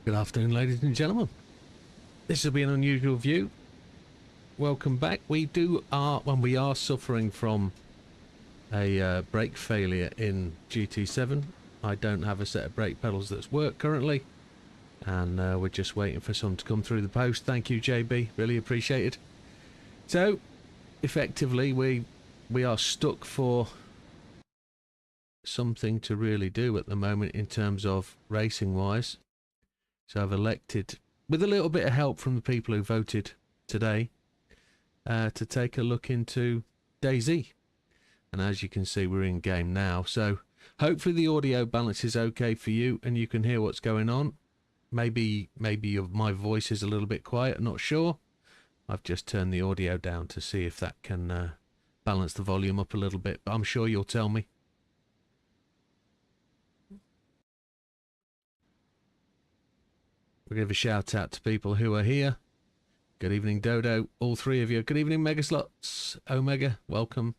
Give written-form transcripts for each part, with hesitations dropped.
Good afternoon, ladies and gentlemen. This will be an unusual view. Welcome back. We are suffering from a brake failure in GT7. I don't have a set of brake pedals that's work currently, and we're just waiting for some to come through the post. Thank you, JB. Really appreciate it. So, effectively, we are stuck for something to really do at the moment in terms of racing-wise. So I've elected, with a little bit of help from the people who voted today, to take a look into DayZ. And as you can see, we're in game now. So hopefully the audio balance is okay for you and you can hear what's going on. Maybe my voice is a little bit quiet, not sure. I've just turned the audio down to see if that can balance the volume up a little bit, but I'm sure you'll tell me. We'll give a shout out to people who are here. Good evening, Dodo, all three of you. Good evening, Megaslots, Omega, welcome.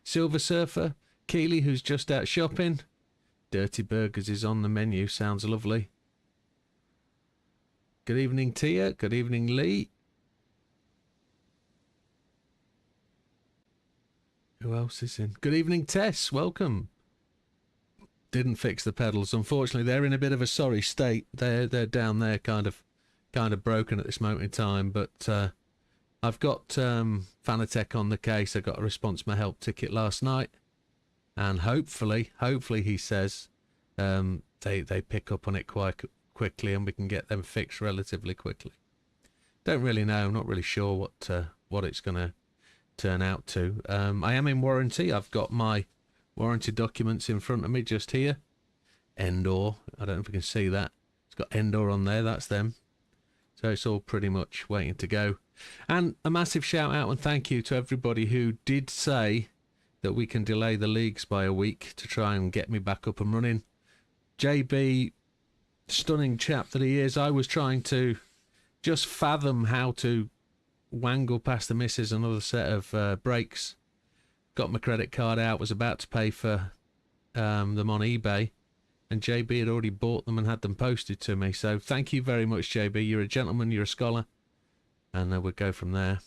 Silver Surfer, Keely, who's just out shopping. Dirty Burgers is on the menu, sounds lovely. Good evening, Tia. Good evening, Lee. Who else is in? Good evening, Tess, welcome. Didn't fix the pedals, unfortunately. They're in a bit of a sorry state. They're down there, kind of broken at this moment in time. But I've got Fanatec on the case. I got a response my help ticket last night, and hopefully he says they pick up on it quite quickly, and we can get them fixed relatively quickly. Don't really know. I'm not really sure what it's going to turn out to. I am in warranty. I've got my warranty documents in front of me just here. Endor, I don't know if you can see that. It's got Endor on there, that's them. So it's all pretty much waiting to go. And a massive shout out and thank you to everybody who did say that we can delay the leagues by a week to try and get me back up and running. JB, stunning chap that he is, I was trying to just fathom how to wangle past the missus another set of brakes. Got my credit card out, was about to pay for them on eBay, and JB had already bought them and had them posted to me. So thank you very much, JB. You're a gentleman, you're a scholar, and we'll go from there.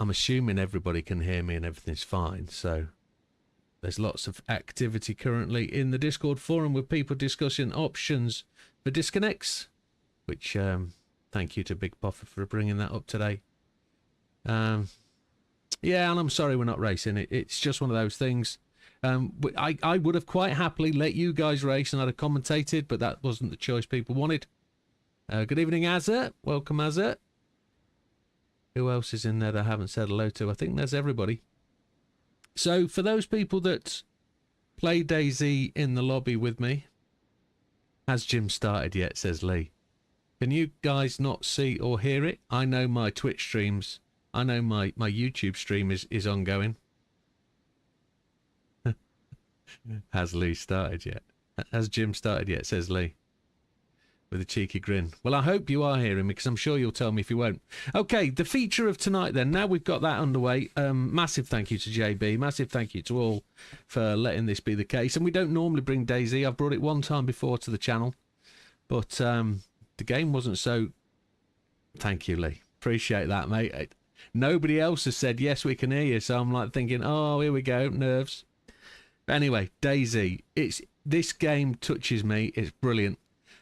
I'm assuming everybody can hear me and everything's fine, so there's lots of activity currently in the Discord forum with people discussing options for disconnects, which thank you to Big Puffer for bringing that up today. Yeah, and I'm sorry we're not racing. It's just one of those things. I would have quite happily let you guys race and I'd have commentated, but that wasn't the choice people wanted. Good evening, Azza. Welcome, Azza. Who else is in there that I haven't said hello to? I think there's everybody. So for those people that play DayZ in the lobby with me, has Jim started yet, says Lee. Can you guys not see or hear it? I know my Twitch streams, I know my YouTube stream is ongoing. Has Lee started yet? Has Jim started yet, says Lee, with a cheeky grin. Well, I hope you are hearing me, because I'm sure you'll tell me if you won't. Okay, the feature of tonight then, now we've got that underway. Massive thank you to JB, massive thank you to all for letting this be the case. And we don't normally bring DayZ. I've brought it one time before to the channel, but the game wasn't so... Thank you, Lee. Appreciate that, mate. Nobody else has said, yes, we can hear you, so I'm like thinking, oh, here we go, nerves. But anyway, DayZ. This game touches me. It's brilliant.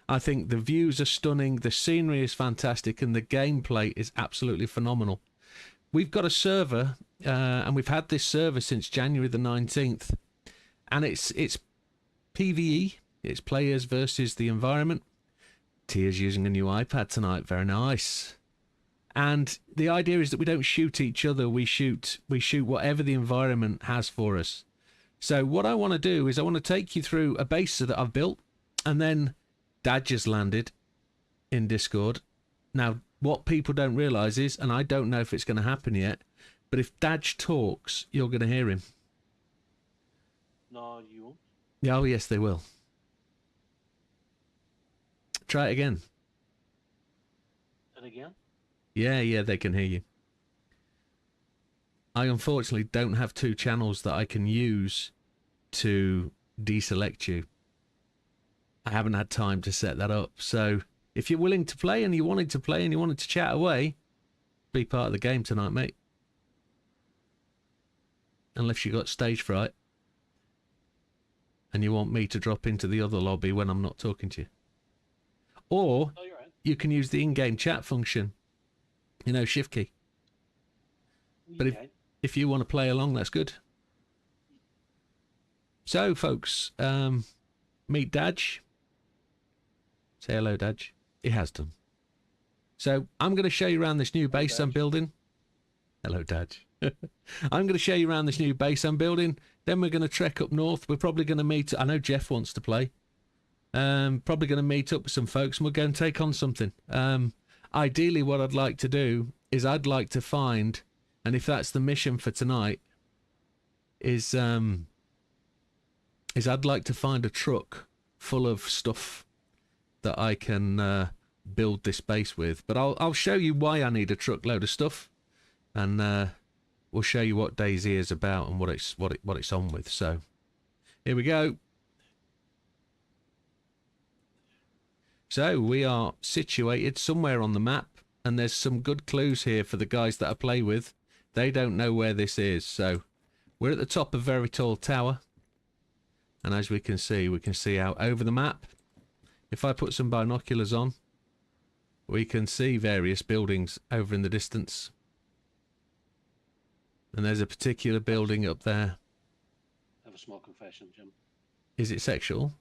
I think the views are stunning, the scenery is fantastic, and the gameplay is absolutely phenomenal. We've got a server, and we've had this server since January the 19th, and it's PvE. It's players versus the environment. Tia's using a new iPad tonight. Very nice. And the idea is that we don't shoot each other. We shoot whatever the environment has for us. So what I want to do is I want to take you through a base that I've built, and then Dad just landed in Discord. Now, what people don't realise is, and I don't know if it's going to happen yet, but if Dad talks, you're going to hear him. No, you won't. Oh, yes, they will. Try it again. And again? Yeah, they can hear you. I unfortunately don't have two channels that I can use to deselect you. I haven't had time to set that up. So if you're willing to play and you wanted to play and you wanted to chat away, be part of the game tonight, mate. Unless you got stage fright and you want me to drop into the other lobby when I'm not talking to you. Or Oh, you're right. you can use the in-game chat function, you know, shift key. But if you want to play along, that's good. So, folks, meet Daj. Say hello, Daj. He has done. So, I'm going to show you around this new base I'm building. Hello, Daj. I'm going to show you around this new base I'm building. Then we're going to trek up north. We're probably going to meet... I know Jeff wants to play. Probably going to meet up with some folks and we'll go and take on something. Ideally, what I'd like to do is I'd like to find... And if that's the mission for tonight, is I'd like to find a truck full of stuff that I can build this base with. But I'll show you why I need a truckload of stuff, and we'll show you what DayZ is about and what it's on with. So here we go. So we are situated somewhere on the map, and there's some good clues here for the guys that I play with. They don't know where this is, so we're at the top of a very tall tower. And as we can see out over the map. If I put some binoculars on, we can see various buildings over in the distance. And there's a particular building up there. I have a small confession, Jim. Is it sexual?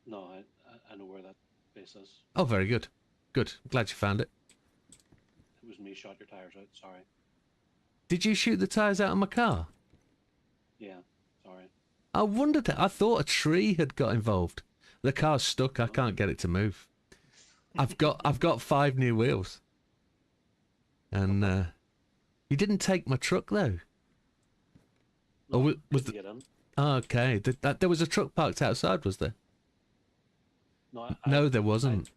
No, I know where that base is. Oh, very good. Good. Glad you found it. It was me shot your tires out, sorry. Did you shoot the tyres out of my car? Yeah, sorry. I wondered. I thought a tree had got involved. The car's stuck. I can't get it to move. I've got 5 new wheels. And you didn't take my truck though. No, or was the... get in. Oh, okay. There was a truck parked outside, was there? No, No, there wasn't.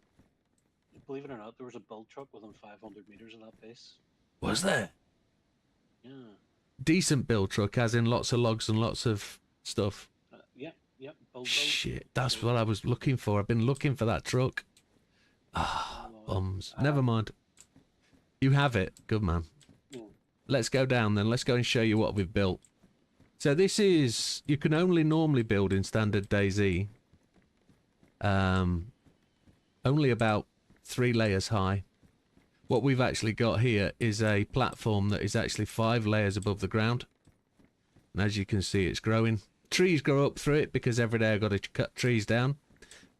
Believe it or not, there was a build truck within 500 meters of that base. Was there? Yeah. Decent build truck, as in lots of logs and lots of stuff. Yeah. Build. Shit, that's what I was looking for. I've been looking for that truck. Ah, bums. Never mind. You have it. Good man. Let's go down then. Let's go and show you what we've built. So this is... You can only normally build in standard DayZ. Only about 3 layers high. What we've actually got here is a platform that is actually 5 layers above the ground. And as you can see, it's growing. Trees grow up through it because every day I've got to cut trees down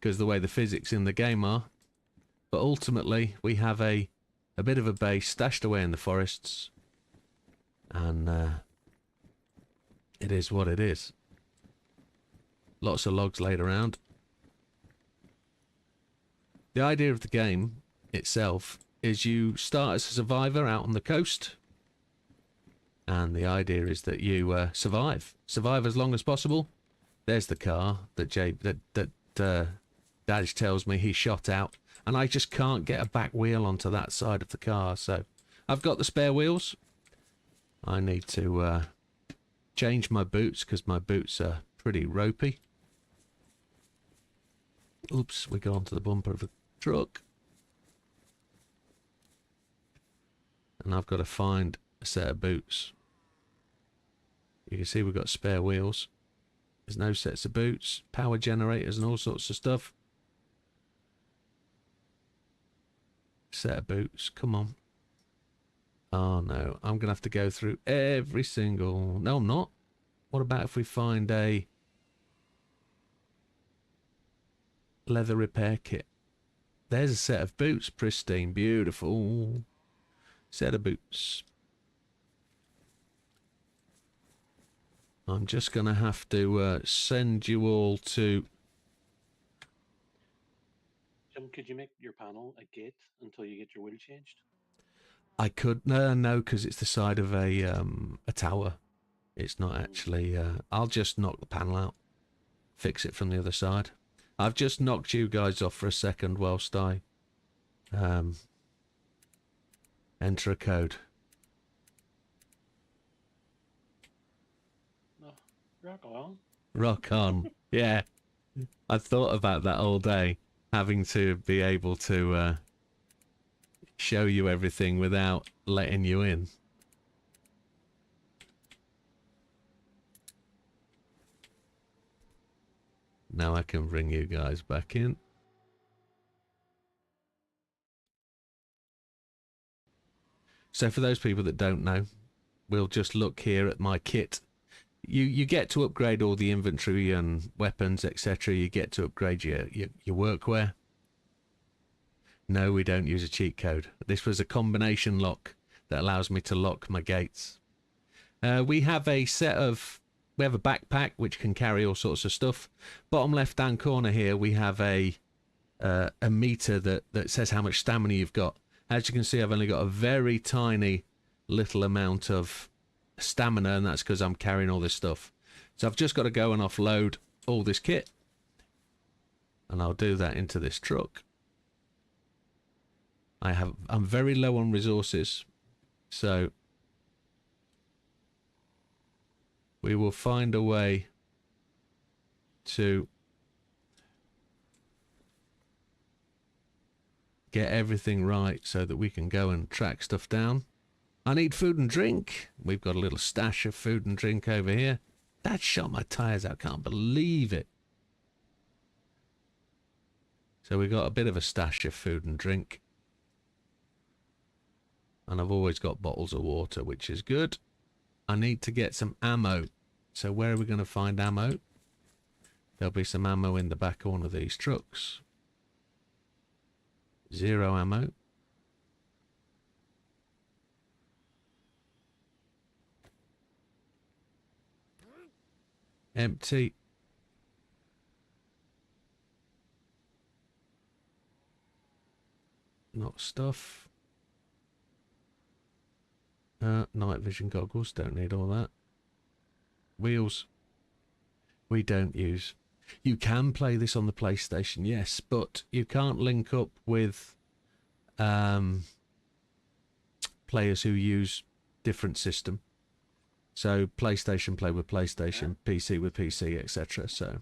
because the way the physics in the game are. But ultimately, we have a bit of a base stashed away in the forests. And it is what it is. Lots of logs laid around. The idea of the game itself is you start as a survivor out on the coast, and the idea is that you survive as long as possible. There's the car that Daj tells me he shot out, and I just can't get a back wheel onto that side of the car. So I've got the spare wheels. I need to change my boots because my boots are pretty ropey. Oops, we got onto the bumper of the truck. And I've got to find a set of boots. You can see we've got spare wheels. There's no sets of boots, power generators and all sorts of stuff. Set of boots, come on. Oh no, I'm going to have to go through every single... No, I'm not. What about if we find a leather repair kit? There's a set of boots, pristine, beautiful. Set of boots. I'm just going to have to send you all to... Jim, could you make your panel a gate until you get your wheel changed? I could... No, because it's the side of a tower. It's not actually... I'll just knock the panel out. Fix it from the other side. I've just knocked you guys off for a second whilst I... enter a code. No, rock on. Rock on. Yeah. I thought about that all day, having to be able to show you everything without letting you in. Now I can bring you guys back in. So for those people that don't know, we'll just look here at my kit. You get to upgrade all the inventory and weapons, etc. You get to upgrade your workwear. No, we don't use a cheat code. This was a combination lock that allows me to lock my gates. We have a backpack which can carry all sorts of stuff. Bottom left hand corner here we have a meter that says how much stamina you've got. As you can see, I've only got a very tiny little amount of stamina, and that's because I'm carrying all this stuff. So I've just got to go and offload all this kit, and I'll do that into this truck. I'm very low on resources, so we will find a way to get everything right so that we can go and track stuff down. I need food and drink. We've got a little stash of food and drink over here. That shot my tires out. Can't believe it. So we got a bit of a stash of food and drink. And I've always got bottles of water, which is good. I need to get some ammo. So where are we going to find ammo? There'll be some ammo in the back of one of these trucks. 0 ammo. Empty. Not stuff. Night vision goggles, don't need all that. Wheels, we don't use. You can play this on the PlayStation, yes, but you can't link up with players who use different system. So PlayStation play with PlayStation, PC with PC, etc. So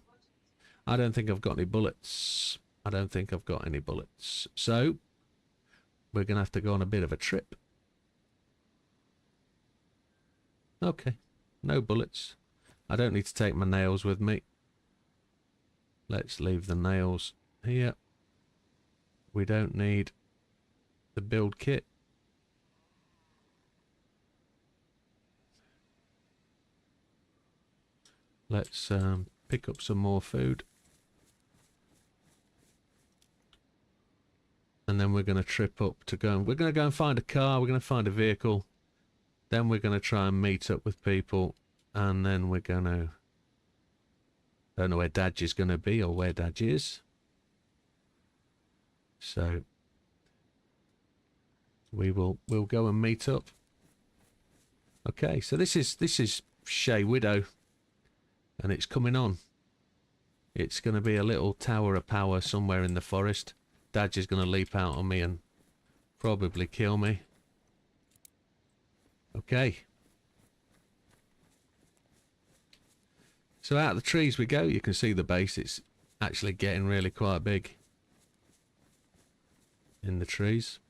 I don't think I've got any bullets. I don't think I've got any bullets. So we're going to have to go on a bit of a trip. Okay, no bullets. I don't need to take my nails with me. Let's leave the nails here. We don't need the build kit. Let's pick up some more food. And then we're going to trip up to go. We're going to go and find a car. We're going to find a vehicle. Then we're going to try and meet up with people. And then we're going to... Don't know where Dadge is going to be or where Dadge is. So we'll go and meet up. Okay, so this is Shea Widow, and it's coming on. It's going to be a little tower of power somewhere in the forest. Dadge is going to leap out on me and probably kill me. Okay. So out of the trees we go. You can see the base. It's actually getting really quite big in the trees.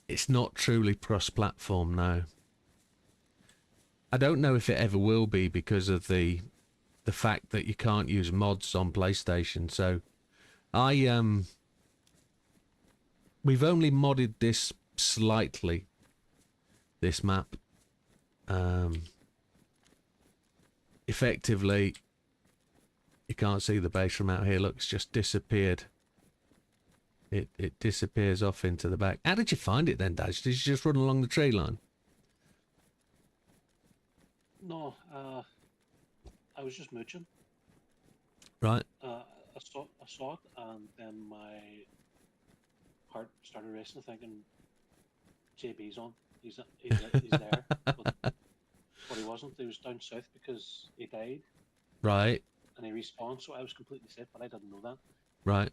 It's not truly cross-platform now. I don't know if it ever will be because of the fact that you can't use mods on PlayStation. So we've only modded this slightly, this map. Effectively, you can't see the base from out here. Look, it's just disappeared. It disappears off into the back. How did you find it then, Dad? Did you just run along the tree line? No, I was just mooching. Right. I saw it, and then my heart started racing, thinking, JB's on. He's there. But he wasn't. He was down south because he died. Right. And he respawned, so I was completely safe, but I didn't know that. Right.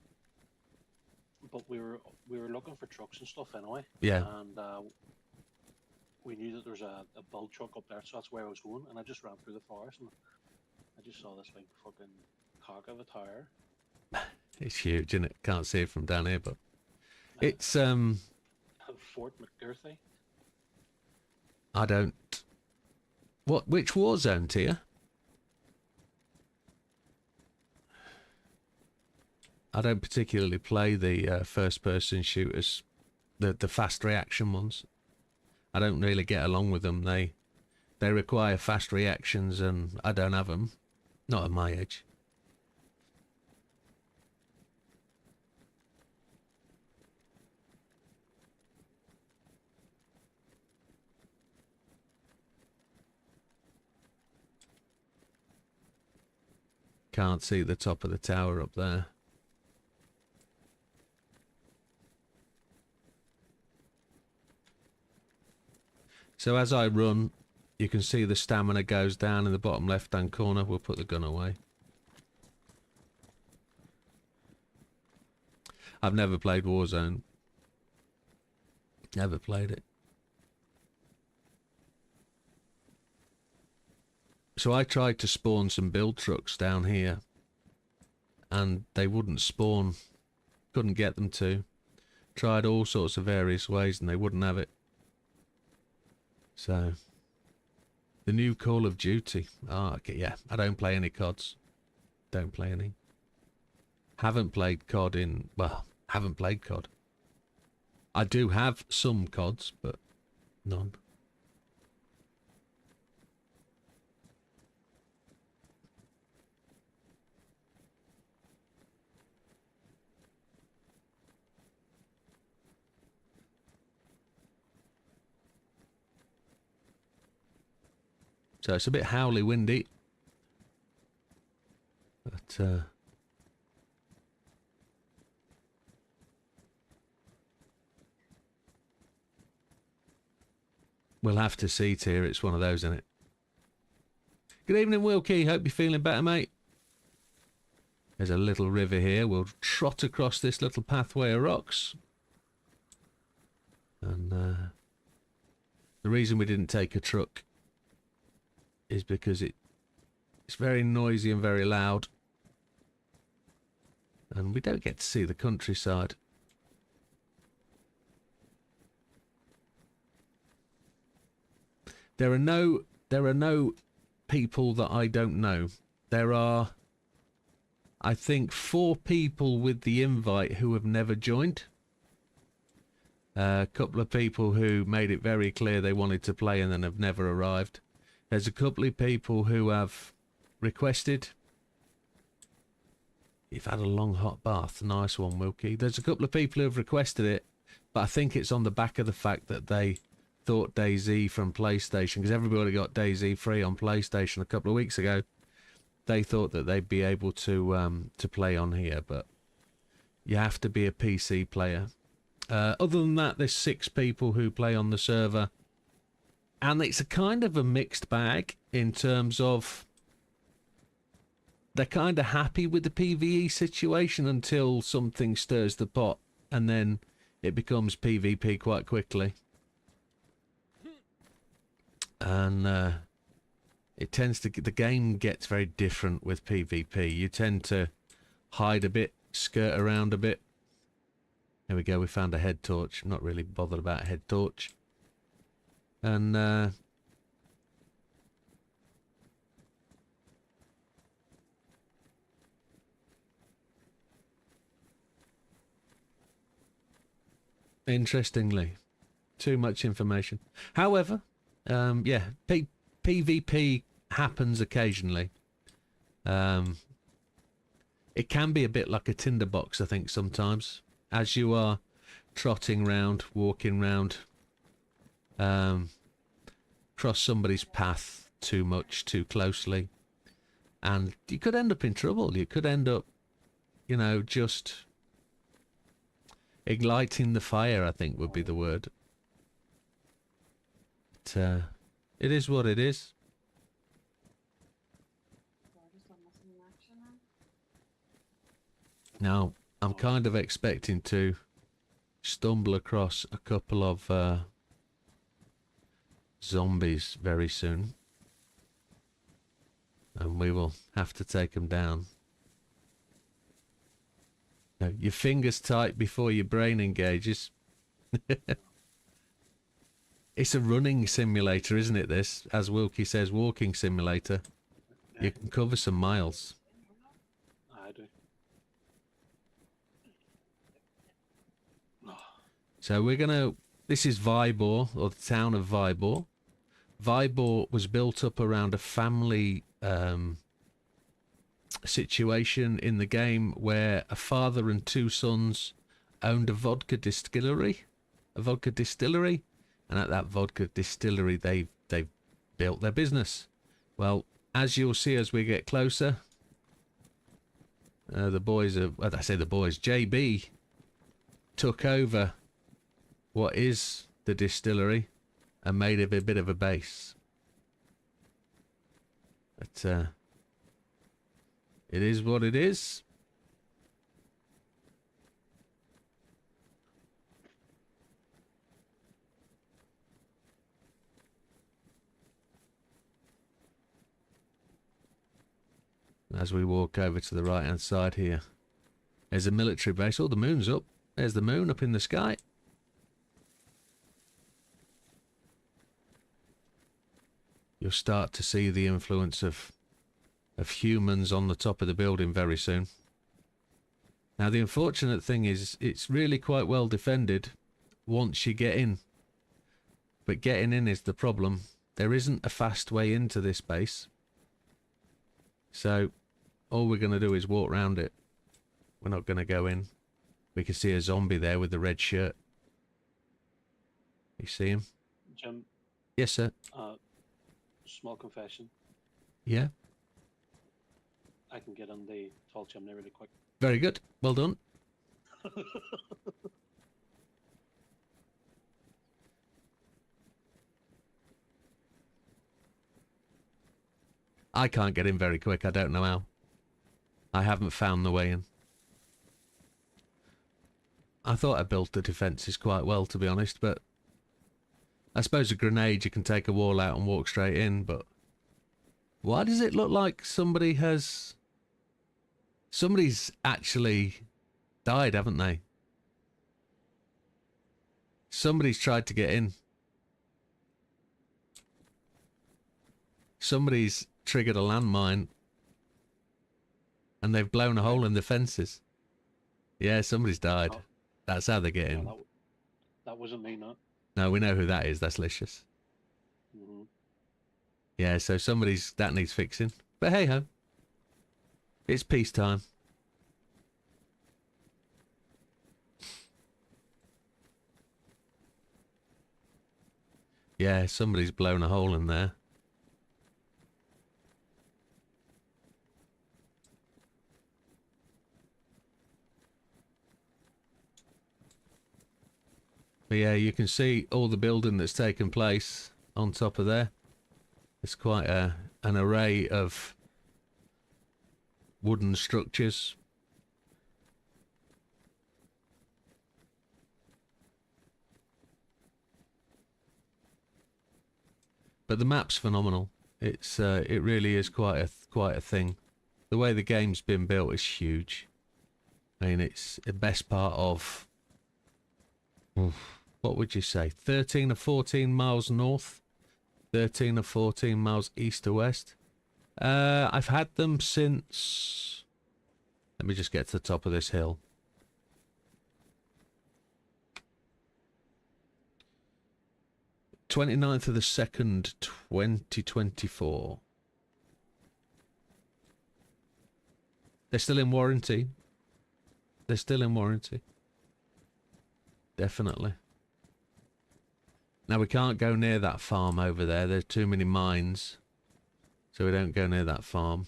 But we were looking for trucks and stuff anyway. Yeah. And we knew that there's a build truck up there, so that's where I was going. And I just ran through the forest and I just saw this big fucking cock of a tower. It's huge, isn't it? Can't see it from down here, but Uh, it's Fort McGirthy. I don't. Which war zone, Tia? I don't particularly play the first-person shooters, the fast reaction ones. I don't really get along with them. They require fast reactions, and I don't have them. Not at my age. Can't see the top of the tower up there. So as I run, you can see the stamina goes down in the bottom left-hand corner. We'll put the gun away. I've never played Warzone. Never played it. So I tried to spawn some build trucks down here, and they wouldn't spawn. Couldn't get them to. Tried all sorts of various ways, and they wouldn't have it. So, the new Call of Duty. Oh, okay, yeah. I don't play any CODs. Don't play any. Haven't played COD in... Well, haven't played COD. I do have some CODs, but none. So it's a bit howly windy. But we'll have to see, Tier. It's one of those, isn't it? Good evening, Wilkie. Hope you're feeling better, mate. There's a little river here. We'll trot across this little pathway of rocks. And the reason we didn't take a truck is because it's very noisy and very loud. And we don't get to see the countryside. There are no people that I don't know. There are, I think, 4 people with the invite who have never joined. A couple of people who made it very clear they wanted to play and then have never arrived. There's a couple of people who have requested. You've had a long hot bath. Nice one, Wilkie. There's a couple of people who have requested it, but I think it's on the back of the fact that they thought DayZ from PlayStation, because everybody got DayZ free on PlayStation a couple of weeks ago. They thought that they'd be able to play on here, but you have to be a PC player. Other than that, there's 6 people who play on the server. And it's a kind of a mixed bag in terms of they're kind of happy with the PvE situation until something stirs the pot, and then it becomes PvP quite quickly. And it tends to, the game gets very different with PvP. You tend to hide a bit, skirt around a bit. There we go, we found a head torch. I'm not really bothered about a head torch. And interestingly, too much information. However, yeah, PvP happens occasionally. It can be a bit like a tinderbox, I think, sometimes. As you are trotting round, walking round, cross somebody's path too much, too closely, and you could end up in trouble. You could end up, you know, just igniting the fire, I think would be the word. But, it is what it is. Now, I'm kind of expecting to stumble across a couple of zombies very soon. and we will have to take them down. No, your fingers tight before your brain engages. It's a running simulator, isn't it, this? As Wilkie says, walking simulator. You can cover some miles. I do. So we're going to... This is Vybor, or the town of Vybor. Vybor was built up around a family situation in the game where a father and two sons owned a vodka distillery. And at that vodka distillery, they've built their business. Well, as you'll see as we get closer, the boys are... Well, I say the boys. JB took over what is the distillery and made it a bit of a base. But it is what it is. As we walk over to the right hand side here, there's a military base. Oh, the moon's up. There's the moon up in the sky. You'll start to see the influence of humans on the top of the building very soon. Now, the unfortunate thing is it's really quite well defended once you get in. But getting in is the problem. There isn't a fast way into this base. So all we're going to do is walk around it. We're not going to go in. We can see a zombie there with the red shirt. You see him? Jim, Yes, sir. small confession. Yeah. I can get on the tall chimney really quick. Very good. Well done. I can't get in very quick. I don't know how. I haven't found the way in. I thought I built the defences quite well, to be honest, but I suppose a grenade you can take a wall out and walk straight in, but why does it look like somebody has... Somebody's actually died, haven't they? Somebody's tried to get in. Somebody's triggered a landmine and they've blown a hole in the fences. Yeah, somebody's died. Oh. That's how they get in. That wasn't me, no. No, we know who that is. That's Licious. Mm-hmm. Yeah, so that needs fixing. But hey ho. It's peacetime. Yeah, somebody's blown a hole in there. But yeah, you can see all the building that's taken place on top of there. It's quite an array of wooden structures. But the map's phenomenal. It's it really is quite a thing. The way the game's been built is huge. I mean, it's the best part of, what would you say, 13 or 14 miles north, 13 or 14 miles east to west. I've had them since, let me just get to the top of this hill. Twenty-9th of the 2nd, 2024. They're still in warranty. They're still in warranty. Definitely. Now we can't go near that farm over there. There's too many mines. So we don't go near that farm.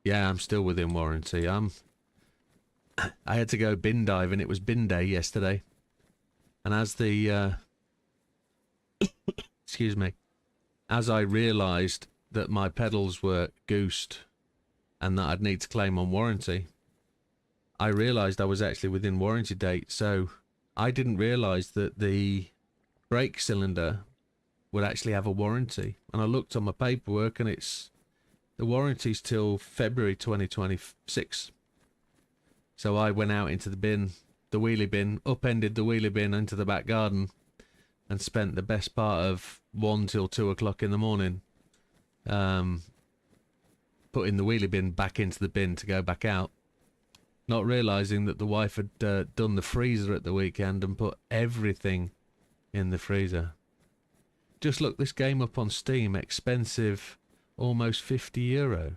Yeah, I'm still within warranty. I had to go bin diving. It was bin day yesterday. And as the... excuse me. As I realised that my pedals were goosed and that I'd need to claim on warranty. I realised I was actually within warranty date, so I didn't realise that the brake cylinder would actually have a warranty. And I looked on my paperwork, and the warranty's till February 2026. So I went out into the bin, the wheelie bin, upended the wheelie bin into the back garden, and spent the best part of 1 till 2 o'clock in the morning putting the wheelie bin back into the bin to go back out, not realising that the wife had done the freezer at the weekend and put everything in the freezer. Just look this game up on Steam, expensive, almost €50.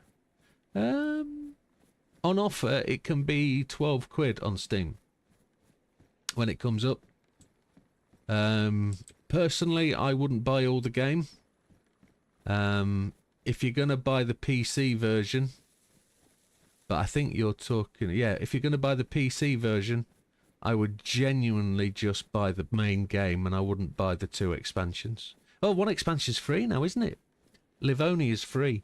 On offer, it can be 12 quid on Steam when it comes up. Personally, I wouldn't buy all the game. If you're going to buy the PC version, but I think you're talking, yeah, if you're going to buy the PC version, I would genuinely just buy the main game, and I wouldn't buy the 2 expansions. Oh, 1 expansion's free now, isn't it? Livonia is free.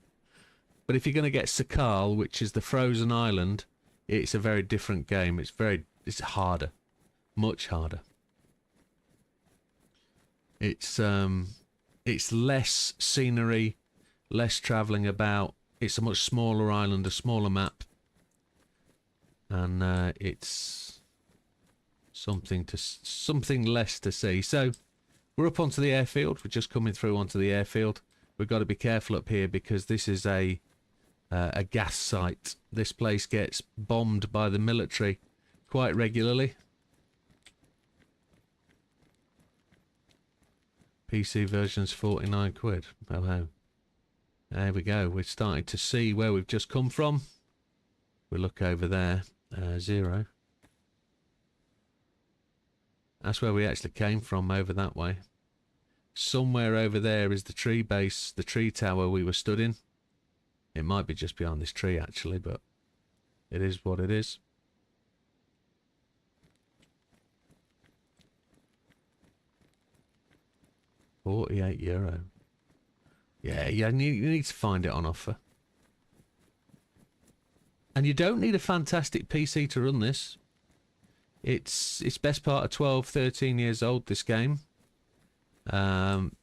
But if you're going to get Sakal, which is the frozen island, it's a very different game. It's harder. Much harder. It's less scenery, less travelling about. It's a much smaller island, a smaller map. And it's something less to see. So we're up onto the airfield. We're just coming through onto the airfield. We've got to be careful up here because this is a gas site. This place gets bombed by the military quite regularly. PC version's 49 quid. Oh, ho. There we go. We're starting to see where we've just come from. We look over there. 0. That's where we actually came from, over that way. Somewhere over there is the tree base, the tree tower we were stood in. It might be just behind this tree, actually, but it is what it is. €48. Yeah, you need to find it on offer. And you don't need a fantastic PC to run this. It's best part of 12, 13 years old, this game.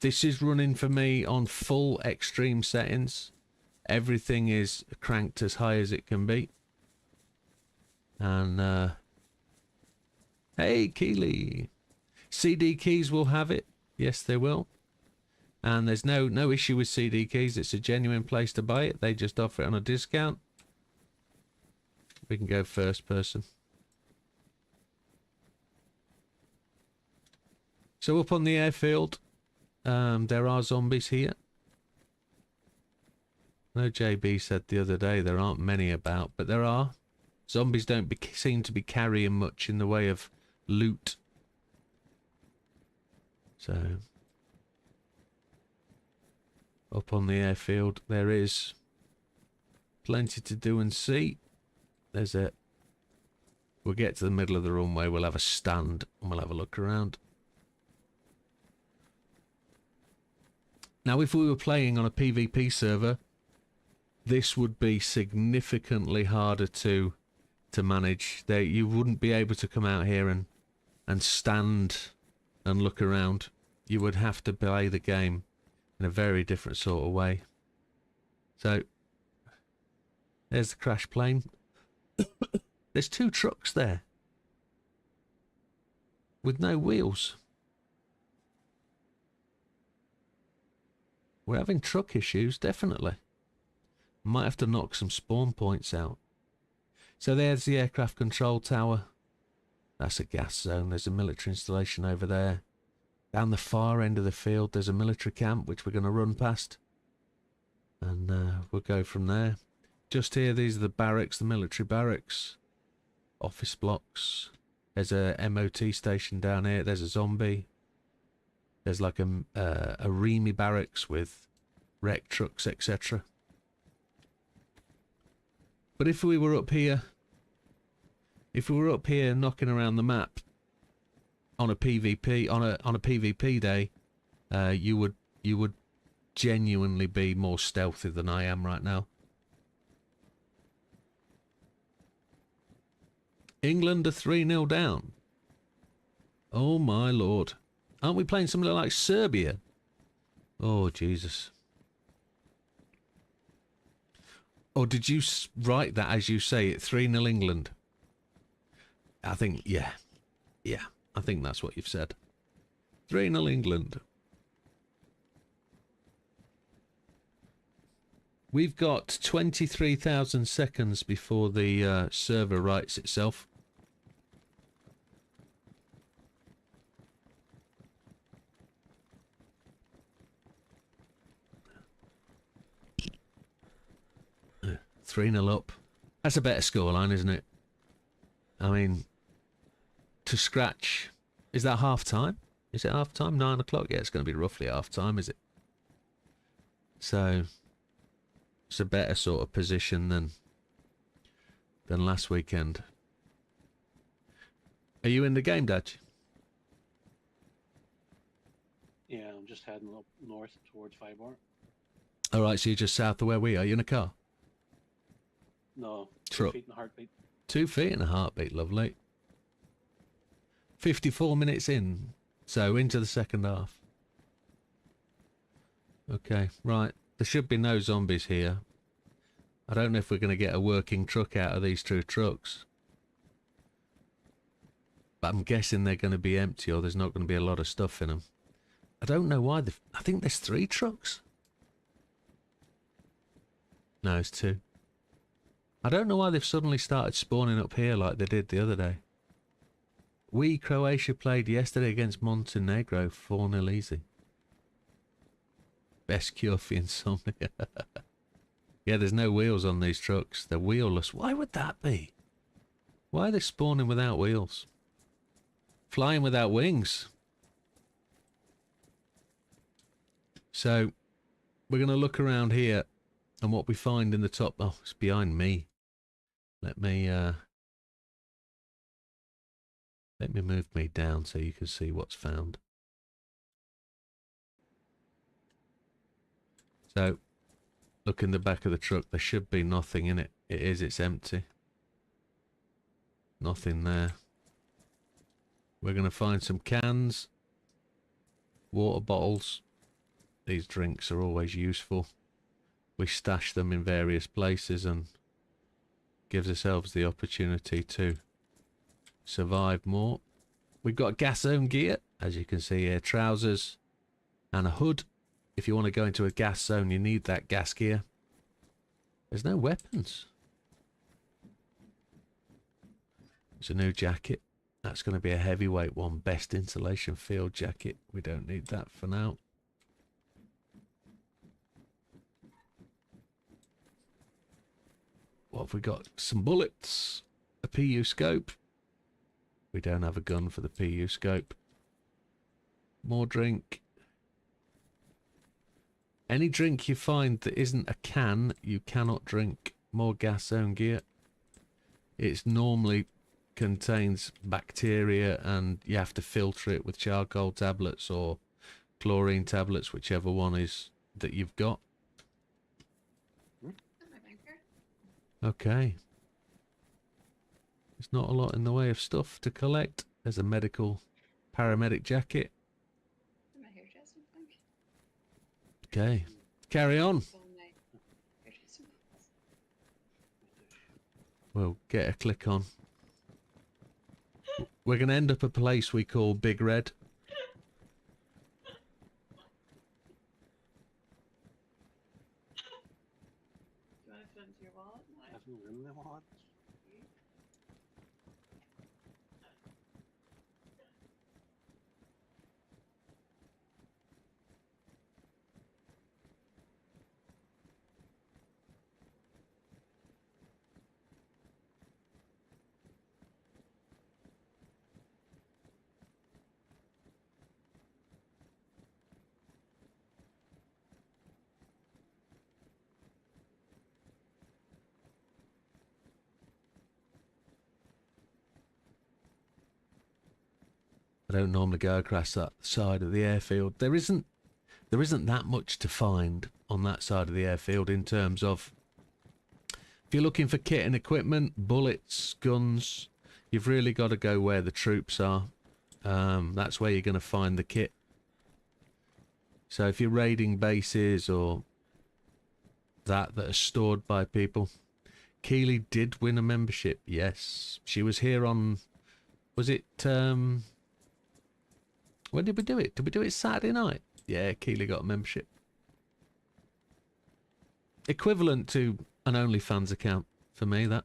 This is running for me on full extreme settings. Everything is cranked as high as it can be. And, hey, Keely. CD keys will have it. Yes, they will. And there's no issue with CD keys. It's a genuine place to buy it. They just offer it on a discount. We can go first person. So up on the airfield, there are zombies here. I know JB said the other day there aren't many about, but there are. Zombies don't seem to be carrying much in the way of loot. So, up on the airfield, there is plenty to do and see. There's it. We'll get to the middle of the runway, we'll have a stand, and we'll have a look around. Now, if we were playing on a PvP server, this would be significantly harder to manage. You wouldn't be able to come out here and stand and look around. You would have to play the game in a very different sort of way. So, there's the crash plane. There's 2 trucks there with no wheels. We're having truck issues, definitely. Might have to knock some spawn points out. So there's the aircraft control tower. That's a gas zone. There's a military installation over there. Down the far end of the field, there's a military camp, which we're going to run past. And we'll go from there. Just here, these are the barracks, the military barracks. Office blocks. There's a MOT station down here. There's a zombie. There's like a Remy barracks with wreck trucks, etc. But if we were up here knocking around the map on a PvP on a PvP day, you would genuinely be more stealthy than I am right now. England are 3-0 down. Oh my lord. Aren't we playing something like Serbia? Oh Jesus. Or did you write that as you say it? 3-0 England. I think, yeah. Yeah, I think that's what you've said. 3-0 England. We've got 23,000 seconds before the server writes itself. Uh, 3-0 up. That's a better scoreline, isn't it? I mean, to scratch. Is that half time? Is it half time? 9 o'clock? Yeah, it's going to be roughly half time, is it? So it's a better sort of position than last weekend. Are you in the game, Dad? Yeah, I'm just heading up north towards Fibar. All right, so you're just south of where we are. You in a car? No, 2 Truck. feet in a heartbeat. 2 feet and a heartbeat, lovely. 54 minutes in, so into the second half. Okay, right. There should be no zombies here. I don't know if we're going to get a working truck out of these 2 trucks. But I'm guessing they're going to be empty or there's not going to be a lot of stuff in them. I don't know why. I think there's 3 trucks. No, it's 2. I don't know why they've suddenly started spawning up here like they did the other day. Croatia played yesterday against Montenegro 4-0 easy. Best cure for insomnia. Yeah, there's no wheels on these trucks. They're wheelless. Why would that be? Why are they spawning without wheels? Flying without wings. So, we're going to look around here and what we find in the top. Oh, it's behind me. Let me move me down so you can see what's found. So, look in the back of the truck. There should be nothing in it. It's empty. Nothing there. We're going to find some cans. Water bottles. These drinks are always useful. We stash them in various places and gives ourselves the opportunity to survive more. We've got gas zone gear, as you can see here. Trousers and a hood. If you want to go into a gas zone, you need that gas gear. There's no weapons. There's a new jacket. That's going to be a heavyweight one. Best insulation field jacket. We don't need that for now. What have we got? Some bullets. A PU scope. We don't have a gun for the PU scope. More drink. Any drink you find that isn't a can, you cannot drink. More gas zone gear. It normally contains bacteria and you have to filter it with charcoal tablets or chlorine tablets, whichever one is that you've got. Okay. There's not a lot in the way of stuff to collect. There's a medical paramedic jacket. Okay. Carry on. We'll get a click on. We're going to end up a place we call Big Red. I don't normally go across that side of the airfield. There isn't that much to find on that side of the airfield in terms of, if you're looking for kit and equipment, bullets, guns, You've really got to go where the troops are. That's where you're going to find the kit. So if you're raiding bases or that are stored by people. Keely did win a membership, yes. She was here on... Was it... when did we do it? Did we do it Saturday night? Yeah, Keely got a membership. Equivalent to an OnlyFans account for me, that.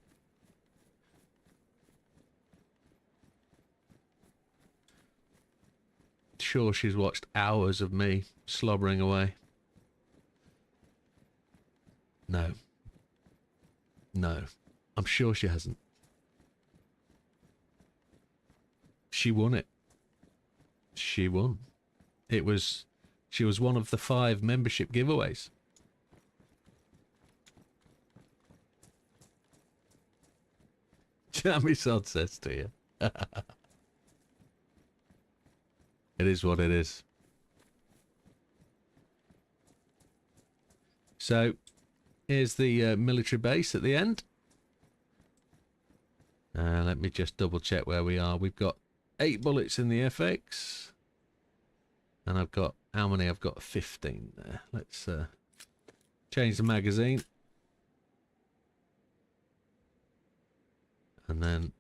Sure, she's watched hours of me slobbering away. No. No. I'm sure she hasn't. She won it. She won. It was... She was one of the 5 membership giveaways. Jammy Sod says to you. It is what it is. So, here's the military base at the end. Let me just double check where we are. We've got 8 bullets in the FX. And I've got, how many? I've got 15 there. Let's change the magazine. And then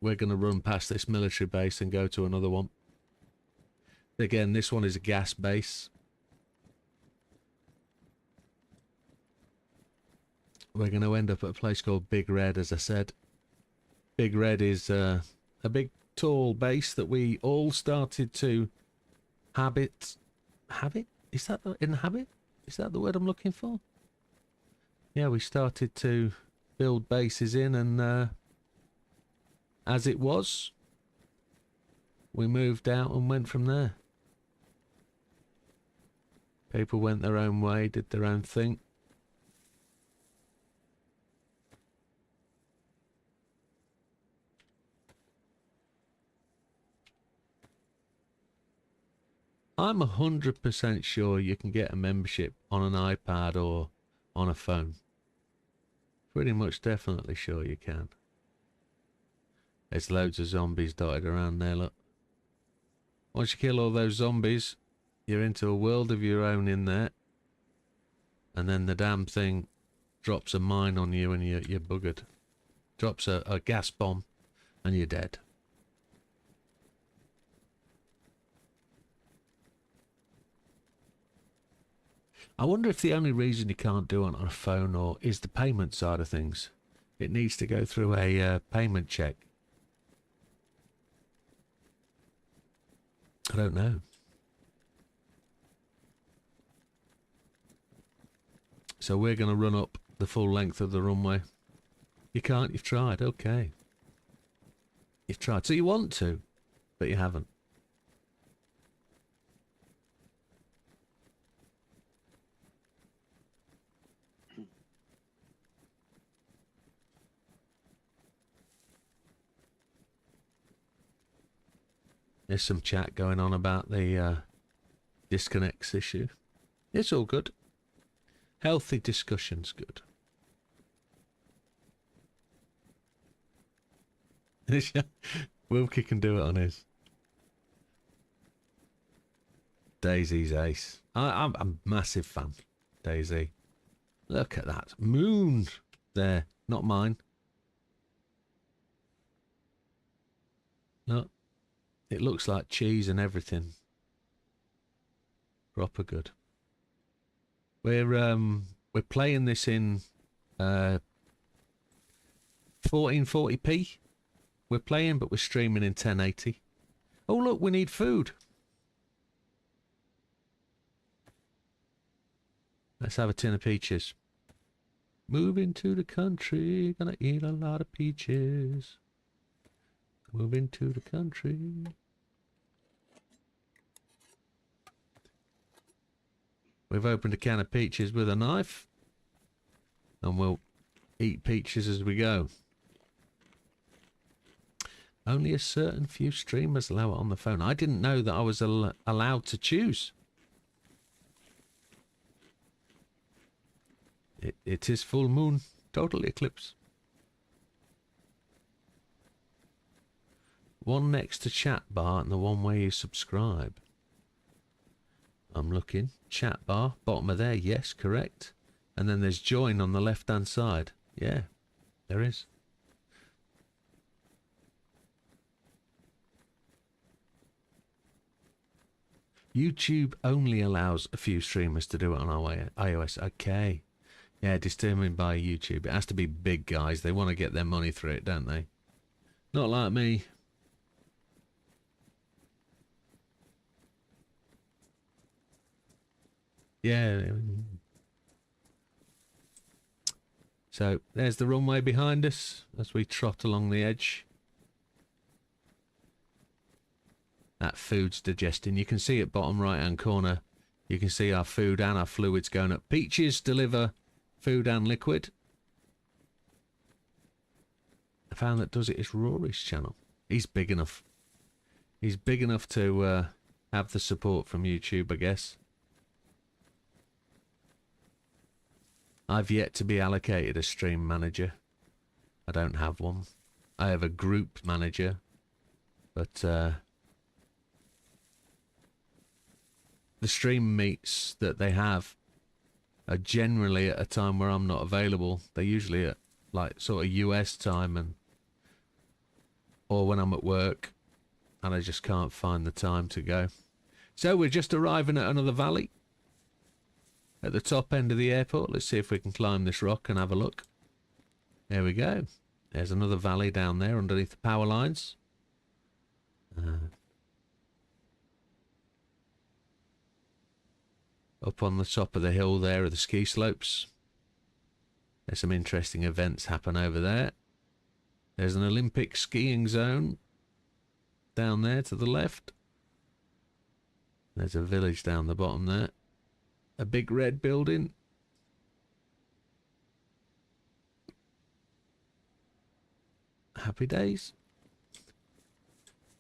we're going to run past this military base and go to another one. Again, this one is a gas base. We're going to end up at a place called Big Red, as I said. Big Red is a big, tall base that we all started to habit? Is that inhabit? Is that the word I'm looking for? Yeah, we started to build bases in, and as it was, we moved out and went from there. People went their own way, did their own thing. I'm 100% sure you can get a membership on an iPad or on a phone. Pretty much definitely sure you can. There's loads of zombies dotted around there, look. Once you kill all those zombies, you're into a world of your own in there. And then the damn thing drops a mine on you and you're buggered. Drops a gas bomb and you're dead. I wonder if the only reason you can't do it on a phone or is the payment side of things. It needs to go through a payment check. I don't know. So we're going to run up the full length of the runway. You can't, you've tried, okay. You've tried. So you want to, but you haven't. There's some chat going on about the disconnects issue. It's all good. Healthy discussion's good. Wilkie can do it on his. Daisy's ace. I'm a massive fan. Daisy. Look at that. Moon there. Not mine. Look. It looks like cheese and everything. Proper good. We're playing this in 1440p. We're playing, but we're streaming in 1080. Oh look, we need food. Let's have a tin of peaches. Moving to the country, gonna eat a lot of peaches. Moving to the country. We've opened a can of peaches with a knife. And we'll eat peaches as we go. Only a certain few streamers allow it on the phone. I didn't know that I was allowed to choose. It is full moon. Total eclipse. One next to chat bar and the one where you subscribe. I'm looking. Chat bar, bottom of there, yes, correct. And then there's join on the left-hand side. Yeah, there is. YouTube only allows a few streamers to do it on our iOS. Okay. Yeah, determined by YouTube. It has to be big guys. They want to get their money through it, don't they? Not like me. Yeah. So there's the runway behind us as we trot along the edge. That food's digesting. You can see at bottom right hand corner, you can see our food and our fluids going up. Peaches deliver food and liquid. I found that does it is Rory's channel. He's big enough. He's big enough to have the support from YouTube, I guess. I've yet to be allocated a stream manager. I don't have one. I have a group manager, but the stream meets that they have are generally at a time where I'm not available. They're usually at like sort of US time or when I'm at work and I just can't find the time to go. So we're just arriving at another valley at the top end of the airport. Let's see if we can climb this rock and have a look. There we go. There's another valley down there underneath the power lines. Up on the top of the hill there are the ski slopes. There's some interesting events happen over there. There's an Olympic skiing zone down there to the left. There's a village down the bottom there. A big red building. Happy days.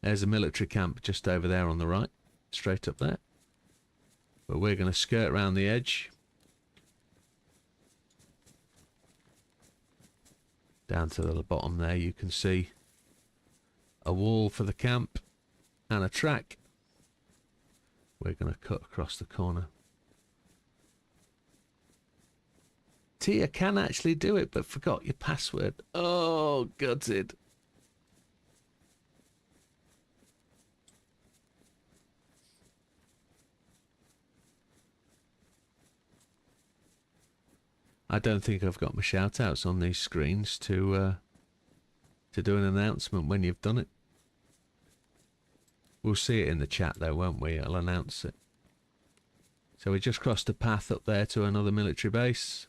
There's a military camp just over there on the right. Straight up there. But we're going to skirt around the edge. Down to the bottom there you can see a wall for the camp and a track. We're going to cut across the corner. Tia can actually do it, but forgot your password. Oh, gutted. I don't think I've got my shout-outs on these screens to do an announcement when you've done it. We'll see it in the chat though, won't we? I'll announce it. So we just crossed a path up there to another military base.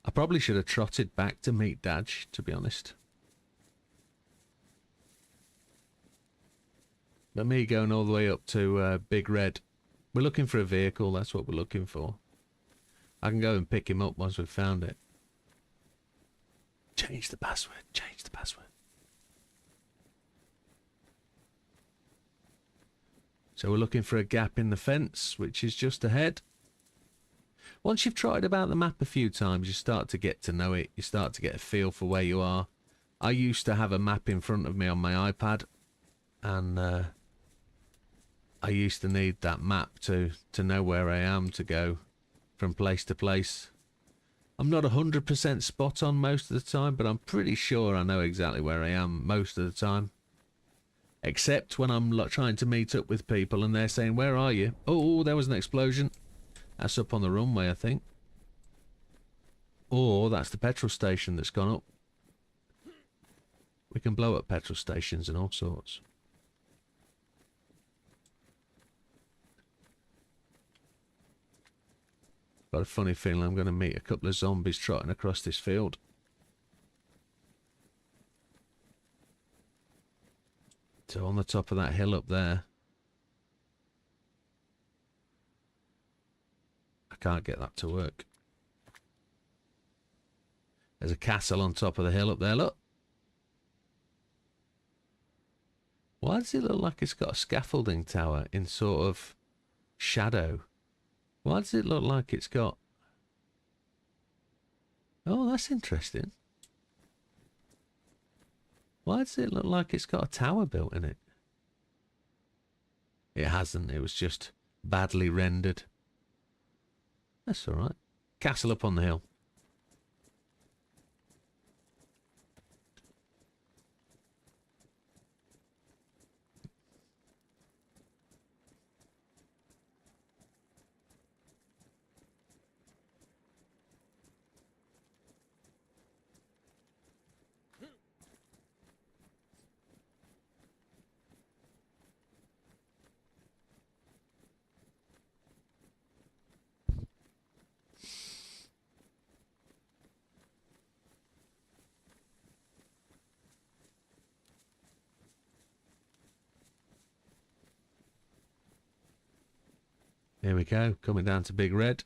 I probably should have trotted back to meet Daj, to be honest. But me going all the way up to Big Red, we're looking for a vehicle, that's what we're looking for. I can go and pick him up once we've found it. Change the password, change the password. So we're looking for a gap in the fence, which is just ahead. Once you've tried about the map a few times, you start to get to know it. You start to get a feel for where you are. I used to have a map in front of me on my iPad, and I used to need that map to know where I am, to go from place to place. I'm not 100% spot on most of the time, but I'm pretty sure I know exactly where I am most of the time. Except when I'm trying to meet up with people and they're saying, "Where are you?" Oh, there was an explosion. That's up on the runway, I think. Or that's the petrol station that's gone up. We can blow up petrol stations and all sorts. Got a funny feeling I'm going to meet a couple of zombies trotting across this field. So on the top of that hill up there. I can't get that to work. There's a castle on top of the hill up there, look. Why does it look like it's got a scaffolding tower in sort of shadow? Why does it look like it's got... Oh, that's interesting. Why does it look like it's got a tower built in it? It hasn't. It was just badly rendered. That's all right. Castle up on the hill. Here we go, coming down to Big Red.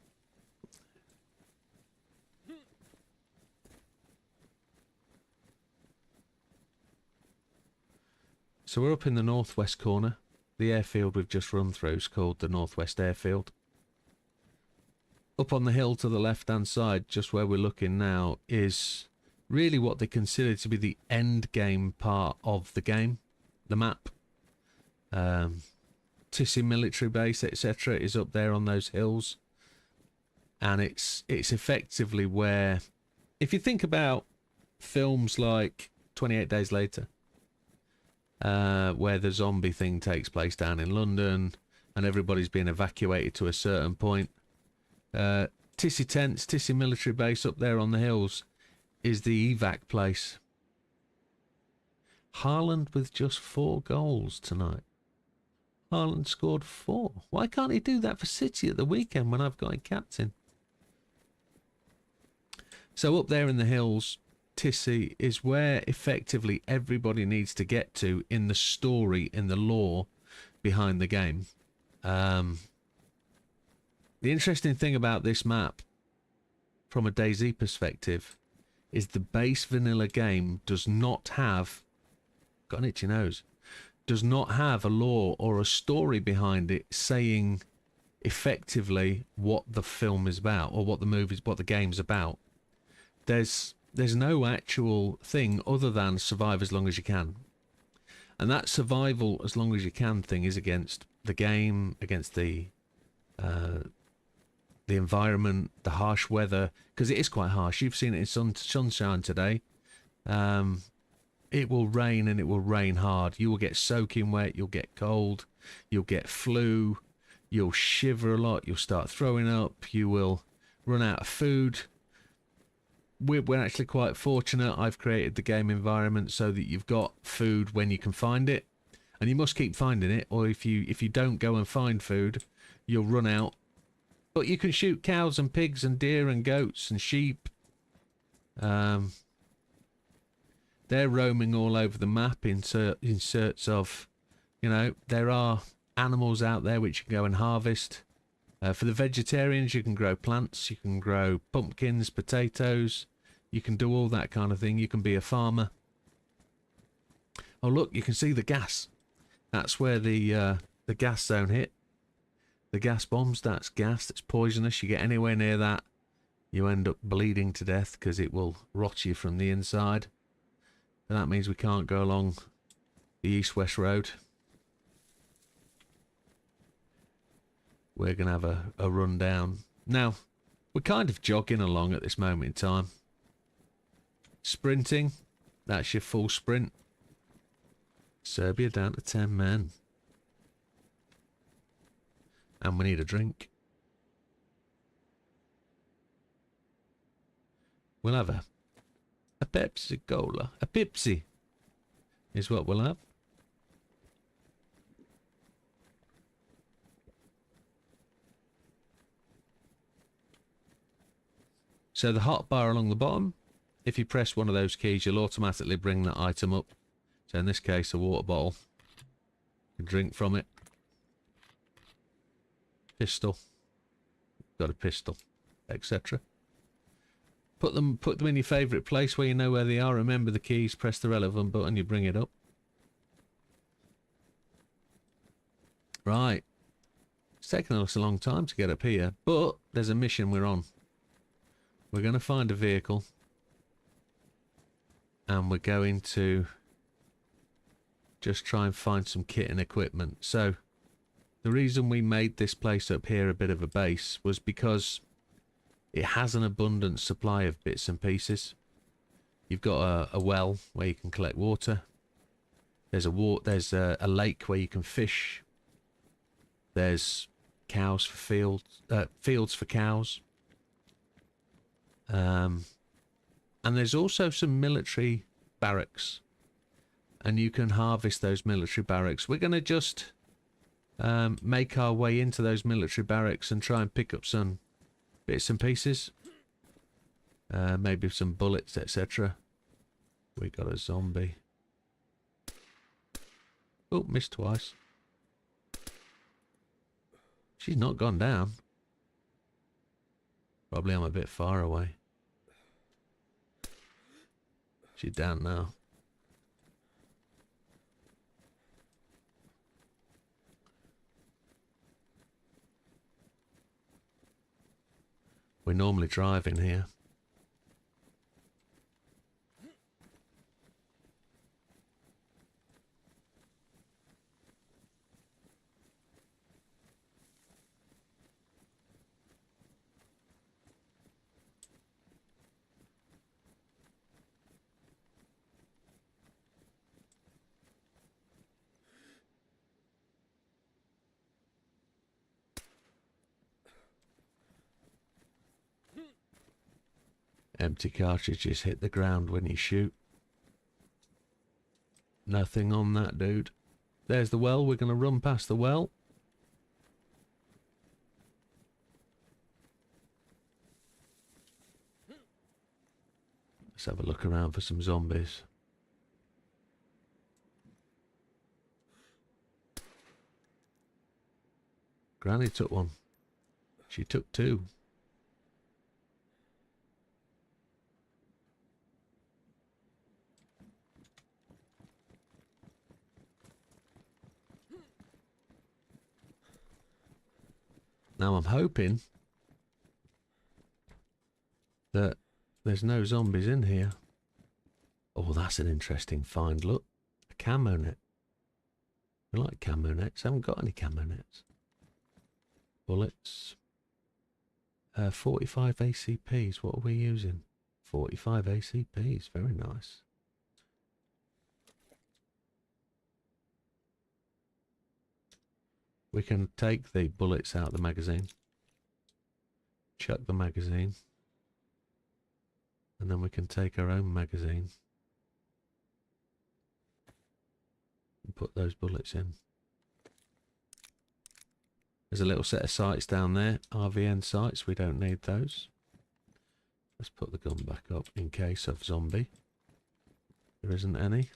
So we're up in the northwest corner. The airfield we've just run through is called the Northwest Airfield. Up on the hill to the left-hand side, just where we're looking now, is really what they consider to be the end game part of the game, the map. Tissy military base, etc., is up there on those hills, and it's effectively where, if you think about films like 28 Days Later, where the zombie thing takes place down in London and everybody's being evacuated to a certain point, Tissy tents, Tissy military base up there on the hills is the evac place. Haaland with just 4 goals tonight. Haaland scored 4. Why can't he do that for City at the weekend when I've got him captain? So up there in the hills, Tissy is where effectively everybody needs to get to in the story, in the lore behind the game. The interesting thing about this map, from a DayZ perspective, is the base vanilla game does not have, got an itchy nose, does not have a lore or a story behind it saying effectively what the film is about or what the game's about. There's no actual thing other than survive as long as you can. And that survival as long as you can thing is against the game, against the environment, the harsh weather, because it is quite harsh. You've seen it in sunshine today. It will rain, and it will rain hard. You will get soaking wet, you'll get cold, you'll get flu, you'll shiver a lot, you'll start throwing up, you will run out of food. We're actually quite fortunate. I've created the game environment so that you've got food when you can find it, and you must keep finding it, or if you don't go and find food, you'll run out. But you can shoot cows and pigs and deer and goats and sheep. They're roaming all over the map in search of, you know, there are animals out there which you can go and harvest. For the vegetarians, you can grow plants, you can grow pumpkins, potatoes, you can do all that kind of thing. You can be a farmer. Oh look, you can see the gas. That's where the gas zone hit. The gas bombs, that's gas, that's poisonous. You get anywhere near that, you end up bleeding to death because it will rot you from the inside. And that means we can't go along the east-west road. We're going to have a run down. Now, we're kind of jogging along at this moment in time. Sprinting, that's your full sprint. Serbia down to 10 men. And we need a drink. We'll have a Pepsi Cola. A Pepsi is what we'll have. So the hot bar along the bottom, if you press one of those keys, you'll automatically bring that item up. So in this case, a water bottle. Drink from it. Pistol. Got a pistol. Etc. Put them in your favourite place where you know where they are. Remember the keys, press the relevant button, you bring it up. Right. It's taken us a long time to get up here, but there's a mission we're on. We're going to find a vehicle. And we're going to just try and find some kit and equipment. So, the reason we made this place up here a bit of a base was because it has an abundant supply of bits and pieces. You've got a well where you can collect water. There's a lake where you can fish. There's cows for fields for cows. And there's also some military barracks. And you can harvest those military barracks. We're going to just make our way into those military barracks and try and pick up some bits and pieces. Maybe some bullets, etc. We got a zombie. Oh, missed twice. She's not gone down. Probably I'm a bit far away. She's down now. We're normally driving here. Empty cartridges hit the ground when you shoot. Nothing on that, dude. There's the well. We're going to run past the well. Let's have a look around for some zombies. Granny took one. She took two. Now I'm hoping that there's no zombies in here. Oh, that's an interesting find. Look, a camo net. We like camo nets. Haven't got any camo nets. Bullets. 45 ACPs. What are we using? 45 ACPs. Very nice. We can take the bullets out of the magazine. Chuck the magazine. And then we can take our own magazine. And put those bullets in. There's a little set of sights down there. RVN sights. We don't need those. Let's put the gun back up in case of zombie. There isn't any.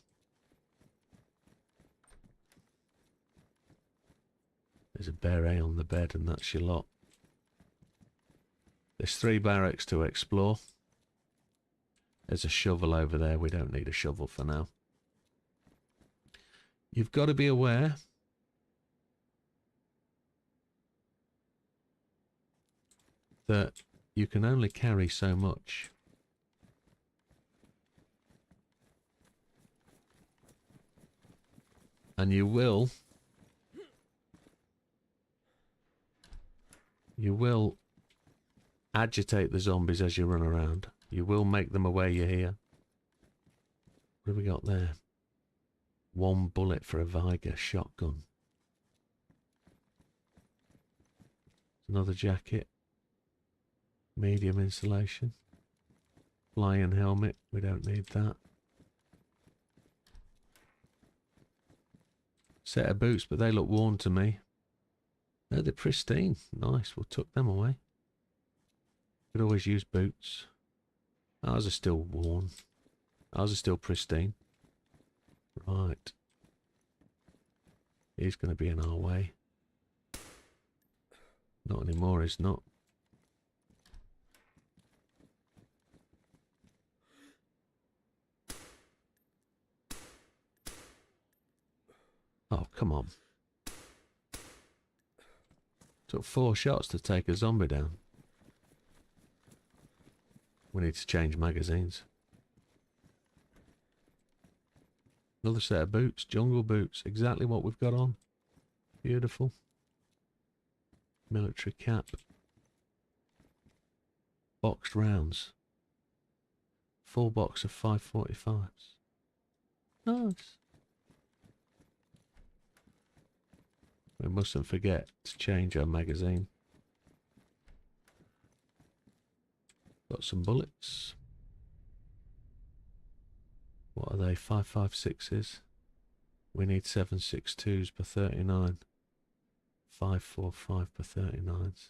There's a beret on the bed and that's your lot. There's 3 barracks to explore. There's a shovel over there. We don't need a shovel for now. You've got to be aware that you can only carry so much. And you will agitate the zombies as you run around. You will make them aware you're here. What have we got there? 1 bullet for a Viger shotgun. Another jacket. Medium insulation. Flying helmet. We don't need that. Set of boots, but they look worn to me. No, they're pristine. Nice. We'll tuck them away. Could always use boots. Ours are still worn. Ours are still pristine. Right. He's going to be in our way. Not anymore, he's not. Oh, come on. Took 4 shots to take a zombie down. We need to change magazines. Another set of boots, jungle boots, exactly what we've got on. Beautiful. Military cap. Boxed rounds. Full box of 545s. Nice. We mustn't forget to change our magazine. Got some bullets. What are they? 5.56s. We need 7.62s per 39. 5.45 per 39s.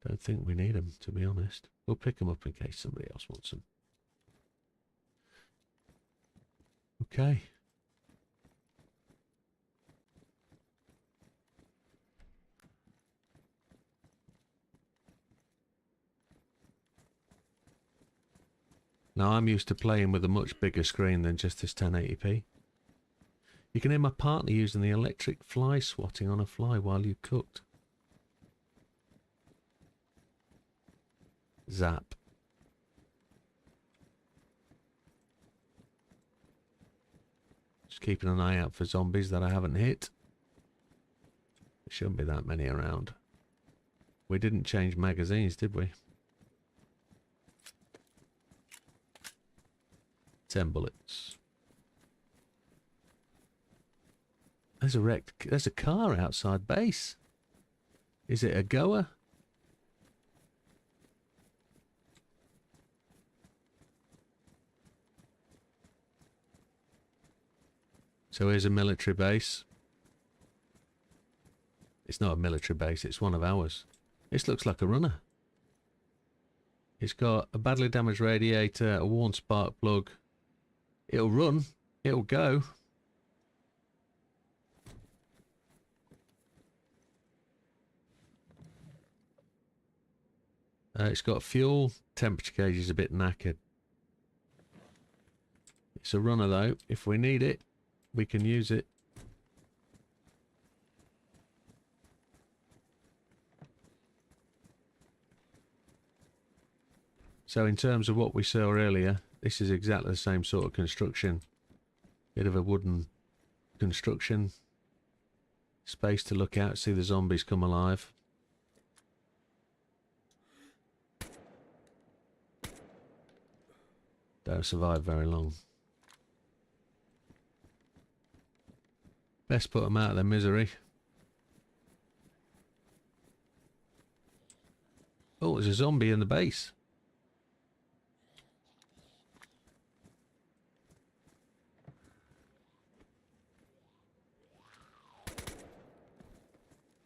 Don't think we need them, to be honest. We'll pick them up in case somebody else wants them. Okay. Now I'm used to playing with a much bigger screen than just this 1080p. You can hear my partner using the electric fly swatting on a fly while you cooked. Zap. Just keeping an eye out for zombies that I haven't hit. There shouldn't be that many around. We didn't change magazines, did we? 10 bullets. There's a wrecked... There's a car outside base. Is it a goer? So here's a military base. It's not a military base, it's one of ours. This looks like a runner. It's got a badly damaged radiator, a worn spark plug. It'll run. It'll go. It's got fuel. Temperature gauge is a bit knackered. It's a runner though. If we need it, we can use it. So in terms of what we saw earlier, this is exactly the same sort of construction. Bit of a wooden construction. Space to look out, see the zombies come alive. Don't survive very long. Best put them out of their misery. Oh, there's a zombie in the base.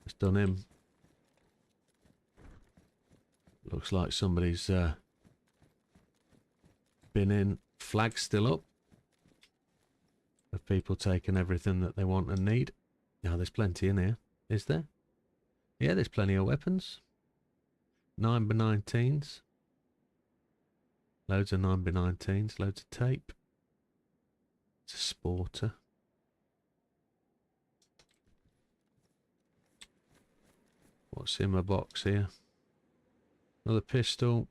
It's done him. Looks like somebody's been in. Flag's still up. Of people taking everything that they want and need. Now there's plenty in here. Is there? Yeah, there's plenty of weapons. 9x19s. Loads of 9x19s. Loads of tape. It's a sporter. What's in my box here? Another pistol.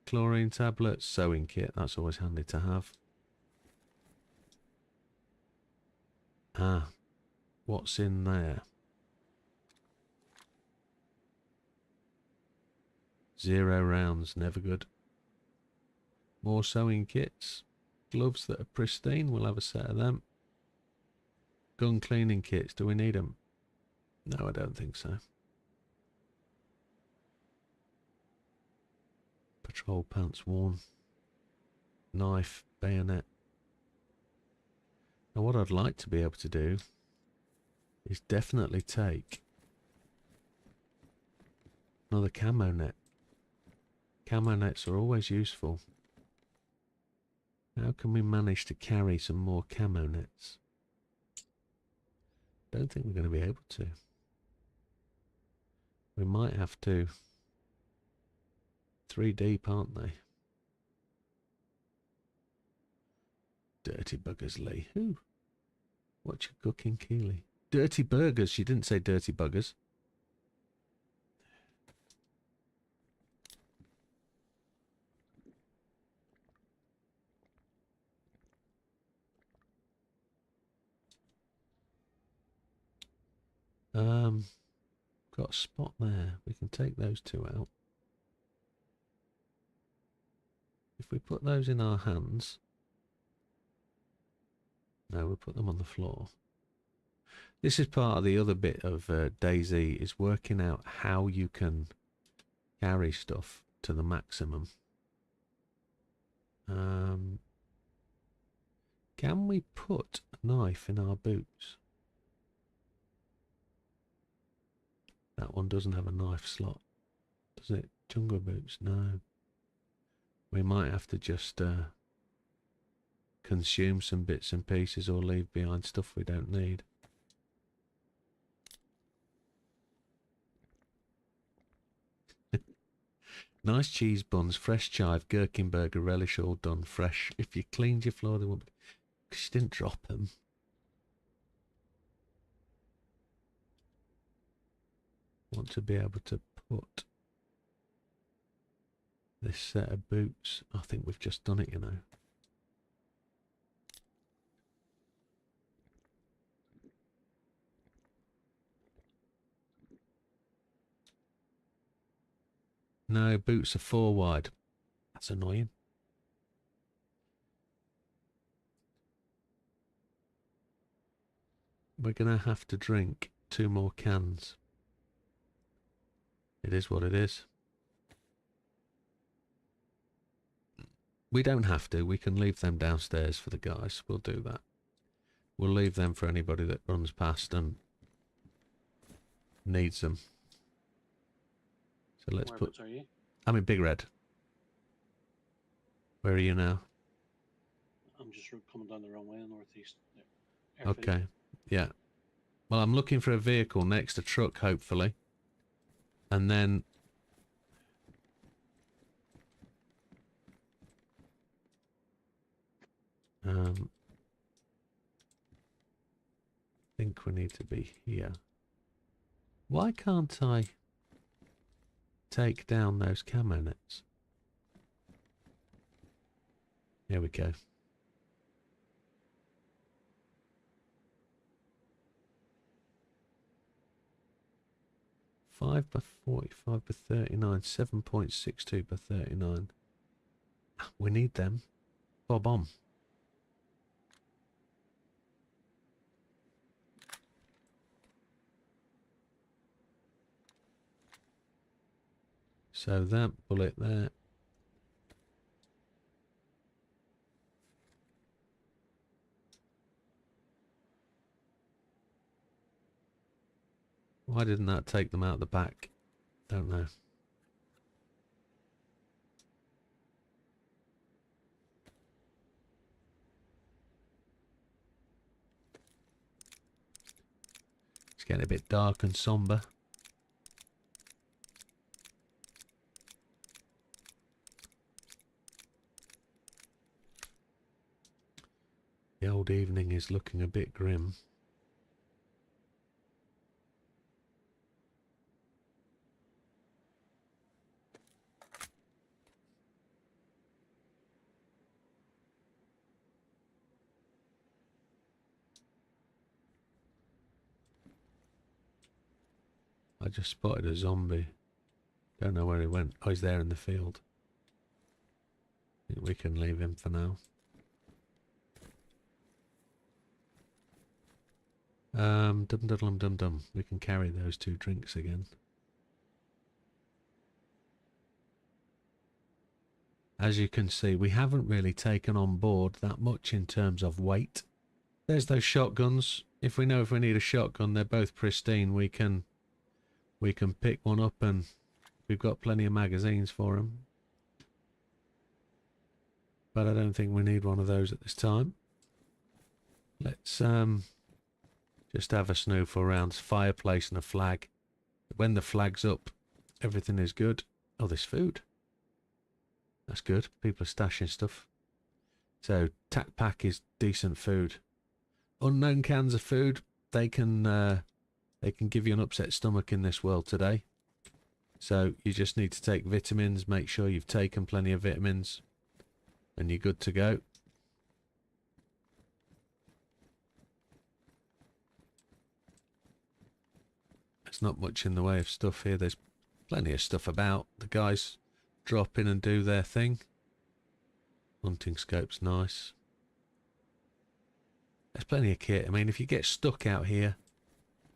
Chlorine tablets. Sewing kit. That's always handy to have. Ah. What's in there? 0 rounds. Never good. More sewing kits. Gloves that are pristine. We'll have a set of them. Gun cleaning kits. Do we need them? No, I don't think so. Patrol pants worn. Knife. Bayonet. Now what I'd like to be able to do is definitely take another camo net. Camo nets are always useful. How can we manage to carry some more camo nets? don't think we're going to be able to. We might have to. 3 deep, aren't they? Dirty buggers, Lee. Who? What you cooking, Keely? Dirty burgers. She didn't say dirty buggers. Got a spot there. We can take those 2 out. If we put those in our hands... No, we'll put them on the floor. This is part of the other bit of DayZ, is working out how you can carry stuff to the maximum. Can we put a knife in our boots? That one doesn't have a knife slot, does it? Jungle boots? No. We might have to just consume some bits and pieces or leave behind stuff we don't need. Nice cheese buns, fresh chive, gherkin burger, relish, all done fresh. If you cleaned your floor, they won't be... Because you didn't drop them. Want to be able to put this set of boots. I think we've just done it, you know. No, boots are 4 wide. That's annoying. We're going to have to drink 2 more cans. It is what it is. We don't have to. We can leave them downstairs for the guys. We'll do that. We'll leave them for anybody that runs past and needs them. So let's put... Are you? I'm in Big Red. Where are you now? I'm just coming down the wrong way, northeast. Okay. Yeah. Well, I'm looking for a vehicle next to truck, hopefully. And then... I think we need to be here. Why can't I take down those camo nets? Here we go. Five by 45 by 39, 7.62 by 39. We need them. Bob on. So that bullet there. Why didn't that take them out the back? Don't know. It's getting a bit dark and somber. The old evening is looking a bit grim. I just spotted a zombie. Don't know where he went. Oh, he's there in the field. I think we can leave him for now. Dum. We can carry those 2 drinks again. As you can see, we haven't really taken on board that much in terms of weight. There's those shotguns. If we need a shotgun, they're both pristine. We can pick one up, and we've got plenty of magazines for them. But I don't think we need one of those at this time. Let's Just have a snoofle around the fireplace and a flag. When the flag's up, everything is good. Oh, there's food. That's good. People are stashing stuff. So, tack pack is decent food. Unknown cans of food. They can give you an upset stomach in this world today. So, you just need to take vitamins. Make sure you've taken plenty of vitamins. And you're good to go. There's not much in the way of stuff here. There's plenty of stuff about. The guys drop in and do their thing. Hunting scope's nice. There's plenty of kit. I mean, if you get stuck out here,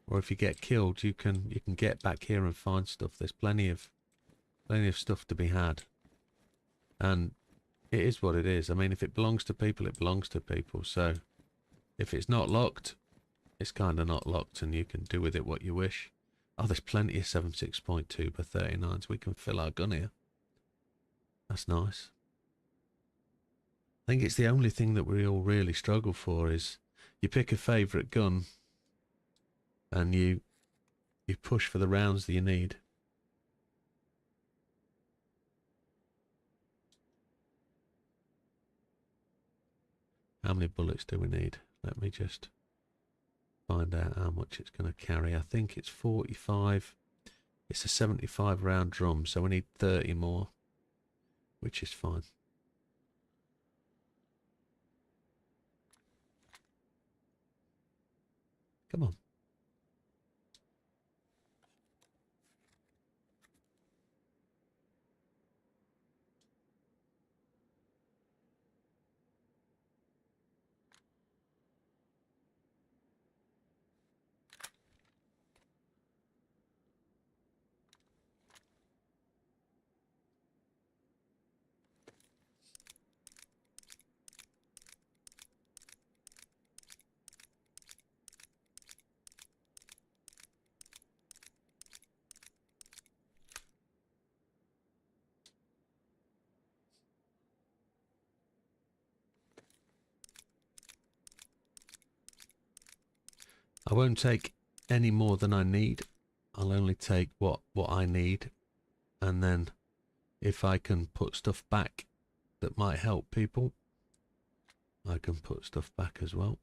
or if you get killed, you can get back here and find stuff. There's plenty of stuff to be had. And it is what it is. I mean, if it belongs to people, it belongs to people. So if it's not locked, it's kind of not locked, and you can do with it what you wish. Oh, there's plenty of 76.2 by 39s. We can fill our gun here. That's nice. I think it's the only thing that we all really struggle for is you pick a favourite gun and you push for the rounds that you need. How many bullets do we need? Let me just find out how much it's going to carry. I think it's 45. It's a 75 round drum, so we need 30 more, which is fine. Come on. I won't take any more than I need. I'll only take what I need, and then if I can put stuff back that might help people, I can put stuff back as well.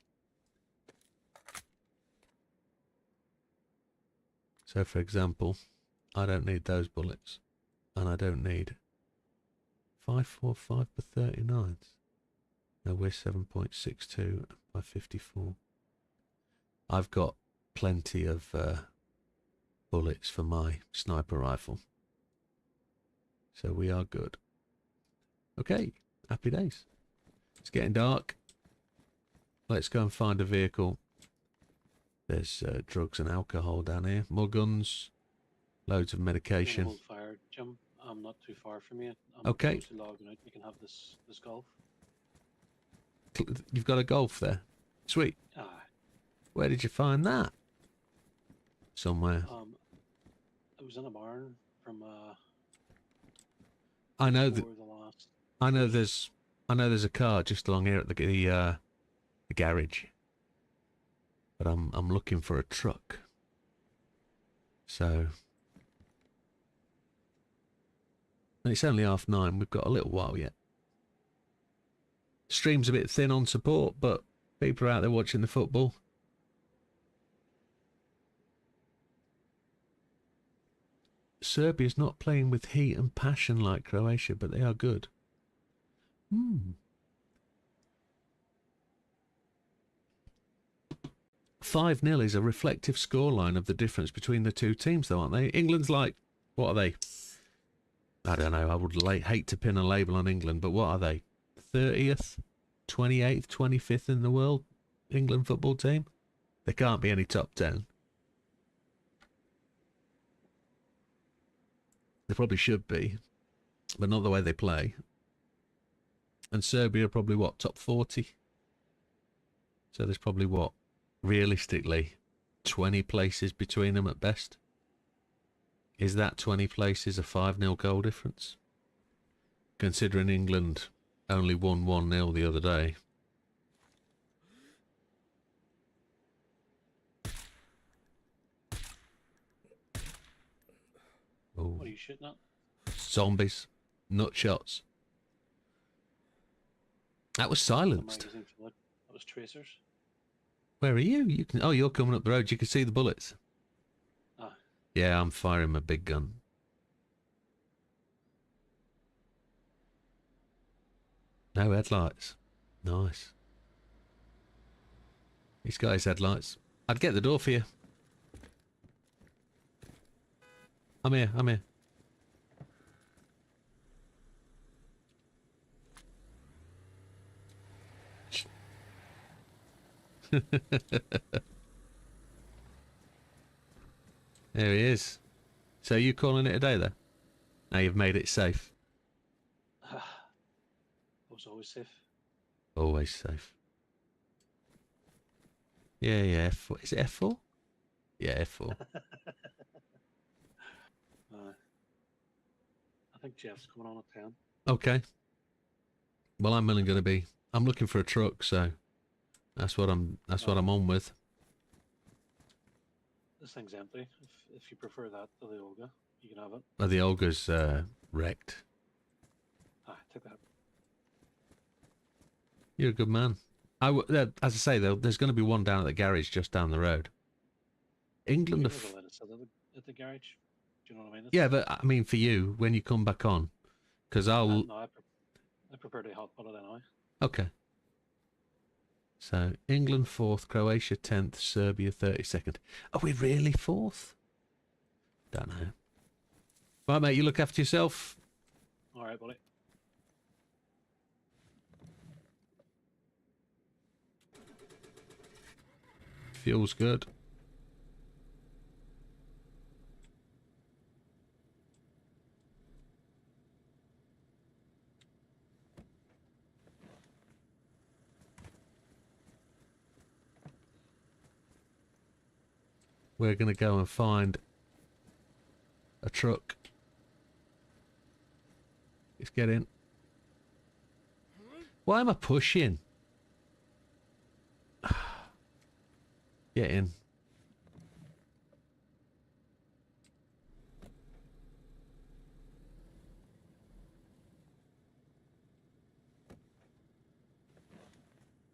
So for example, I don't need those bullets, and I don't need 545 per 39s. No, we're 7.62 by 54. I've got plenty of bullets for my sniper rifle. So we are good. Okay, happy days. It's getting dark. Let's go and find a vehicle. There's drugs and alcohol down here. More guns. Loads of medication. Hold fire, Jim. I'm not too far from you. I'm Okay. close to logging out. You can have this golf. You've got a golf there. Sweet. Aye. Where did you find that? Somewhere. It was in a barn from I know that. the last. I know there's a car just along here at the garage. But I'm looking for a truck. So. And it's only 9:30. We've got a little while yet. Stream's a bit thin on support, but people are out there watching the football. Serbia's not playing with heat and passion like Croatia, but they are good. 5-0 is a reflective scoreline of the difference between the two teams, though, aren't they? England's like, what are they? I don't know. I would hate to pin a label on England, but what are they? 30th, 28th, 25th in the world? England football team? There can't be any top 10. They probably should be, but not the way they play. And Serbia are probably, what, top 40? So there's probably, what, realistically, 20 places between them at best. Is that 20 places a 5-0 goal difference? Considering England only won 1-0 the other day. Oh, What are you shooting at? zombies, nut shots. That was The silenced. magazine for that was tracers. Where are you? You can. Oh, you're coming up the road. You can see the bullets. Ah, Yeah, I'm firing my big gun. No headlights. Nice. He's got his headlights. I'd get the door for you. I'm here. I'm here. There he is. So you calling it a day there? Now you've made it safe. I was always safe. Always safe. Yeah, yeah. F4. Is it F4? Yeah, F4. I think Jeff's coming on at 10. Okay. Well, I'm only going to be. I'm looking for a truck, so that's what I'm. That's what I'm on with. This thing's empty. If you prefer that to the Olga, you can have it. Oh, the Olga's wrecked. Ah, take that. You're a good man. As I say, though, there's going to be one down at the garage just down the road. England. You never let it sit at the garage. Do you know what I mean? Yeah, but I mean for you when you come back on, because I'll. No, I prefer to hot pot it anyway. Okay. So England 4th, Croatia 10th, Serbia 32nd. Are we really 4th? Don't know. Right, mate. You look after yourself. All right, buddy. Fuel's good. We're going to go and find a truck. Let's get in. Why am I pushing? Get in.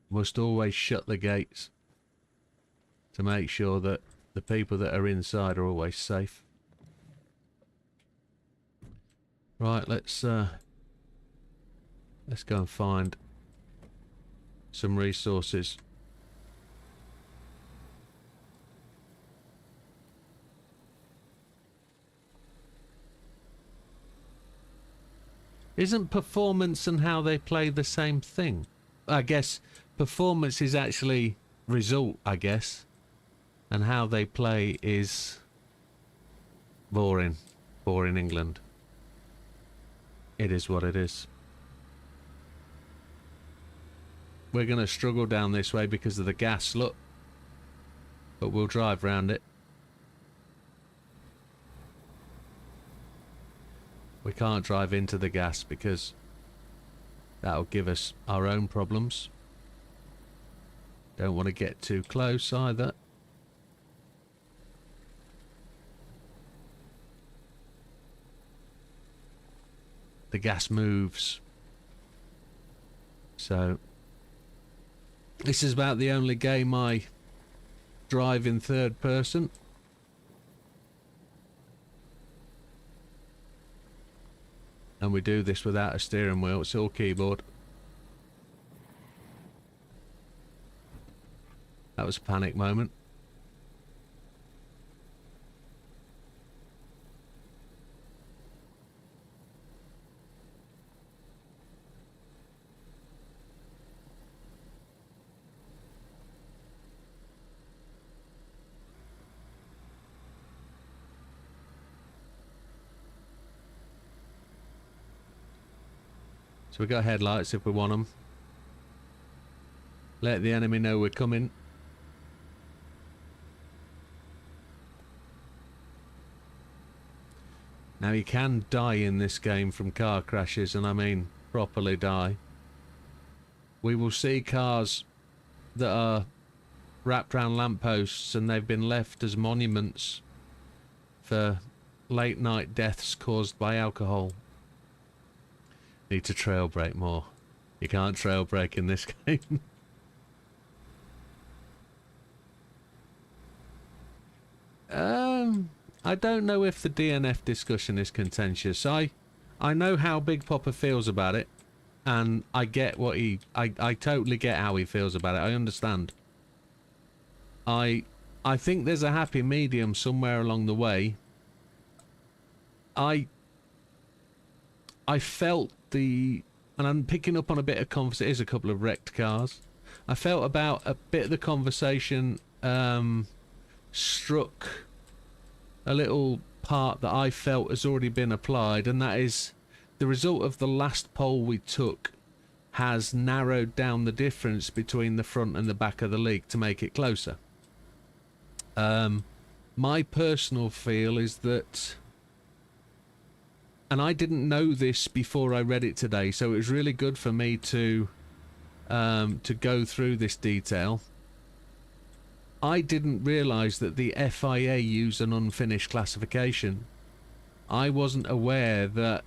Must always shut the gates to make sure that the people that are inside are always safe. Right, let's go and find some resources. Isn't performance and how they play the same thing? I guess performance is actually result, I guess. And how they play is boring. Boring England. It is what it is. We're going to struggle down this way because of the gas, look. But we'll drive round it. We can't drive into the gas because that'll give us our own problems. Don't want to get too close either. The gas moves. So this is about the only game I drive in third person. And we do this without a steering wheel, it's all keyboard. That was a panic moment. So we got headlights if we want them. Let the enemy know we're coming. Now you can die in this game from car crashes, and I mean properly die. We will see cars that are wrapped around lampposts and they've been left as monuments for late night deaths caused by alcohol. Need to trail brake more. You can't trail brake in this game. I don't know if the DNF discussion is contentious. I know how Big Popper feels about it, and I get what I totally get how he feels about it. I understand. I think there's a happy medium somewhere along the way. I felt and I'm picking up on a bit of conversation. It is a couple of wrecked cars. I felt about a bit of the conversation struck a little part that I felt has already been applied, and that is the result of the last poll we took has narrowed down the difference between the front and the back of the league to make it closer. My personal feel is that, and I didn't know this before I read it today, so it was really good for me to go through this detail. I didn't realise that the FIA use an unfinished classification. I wasn't aware that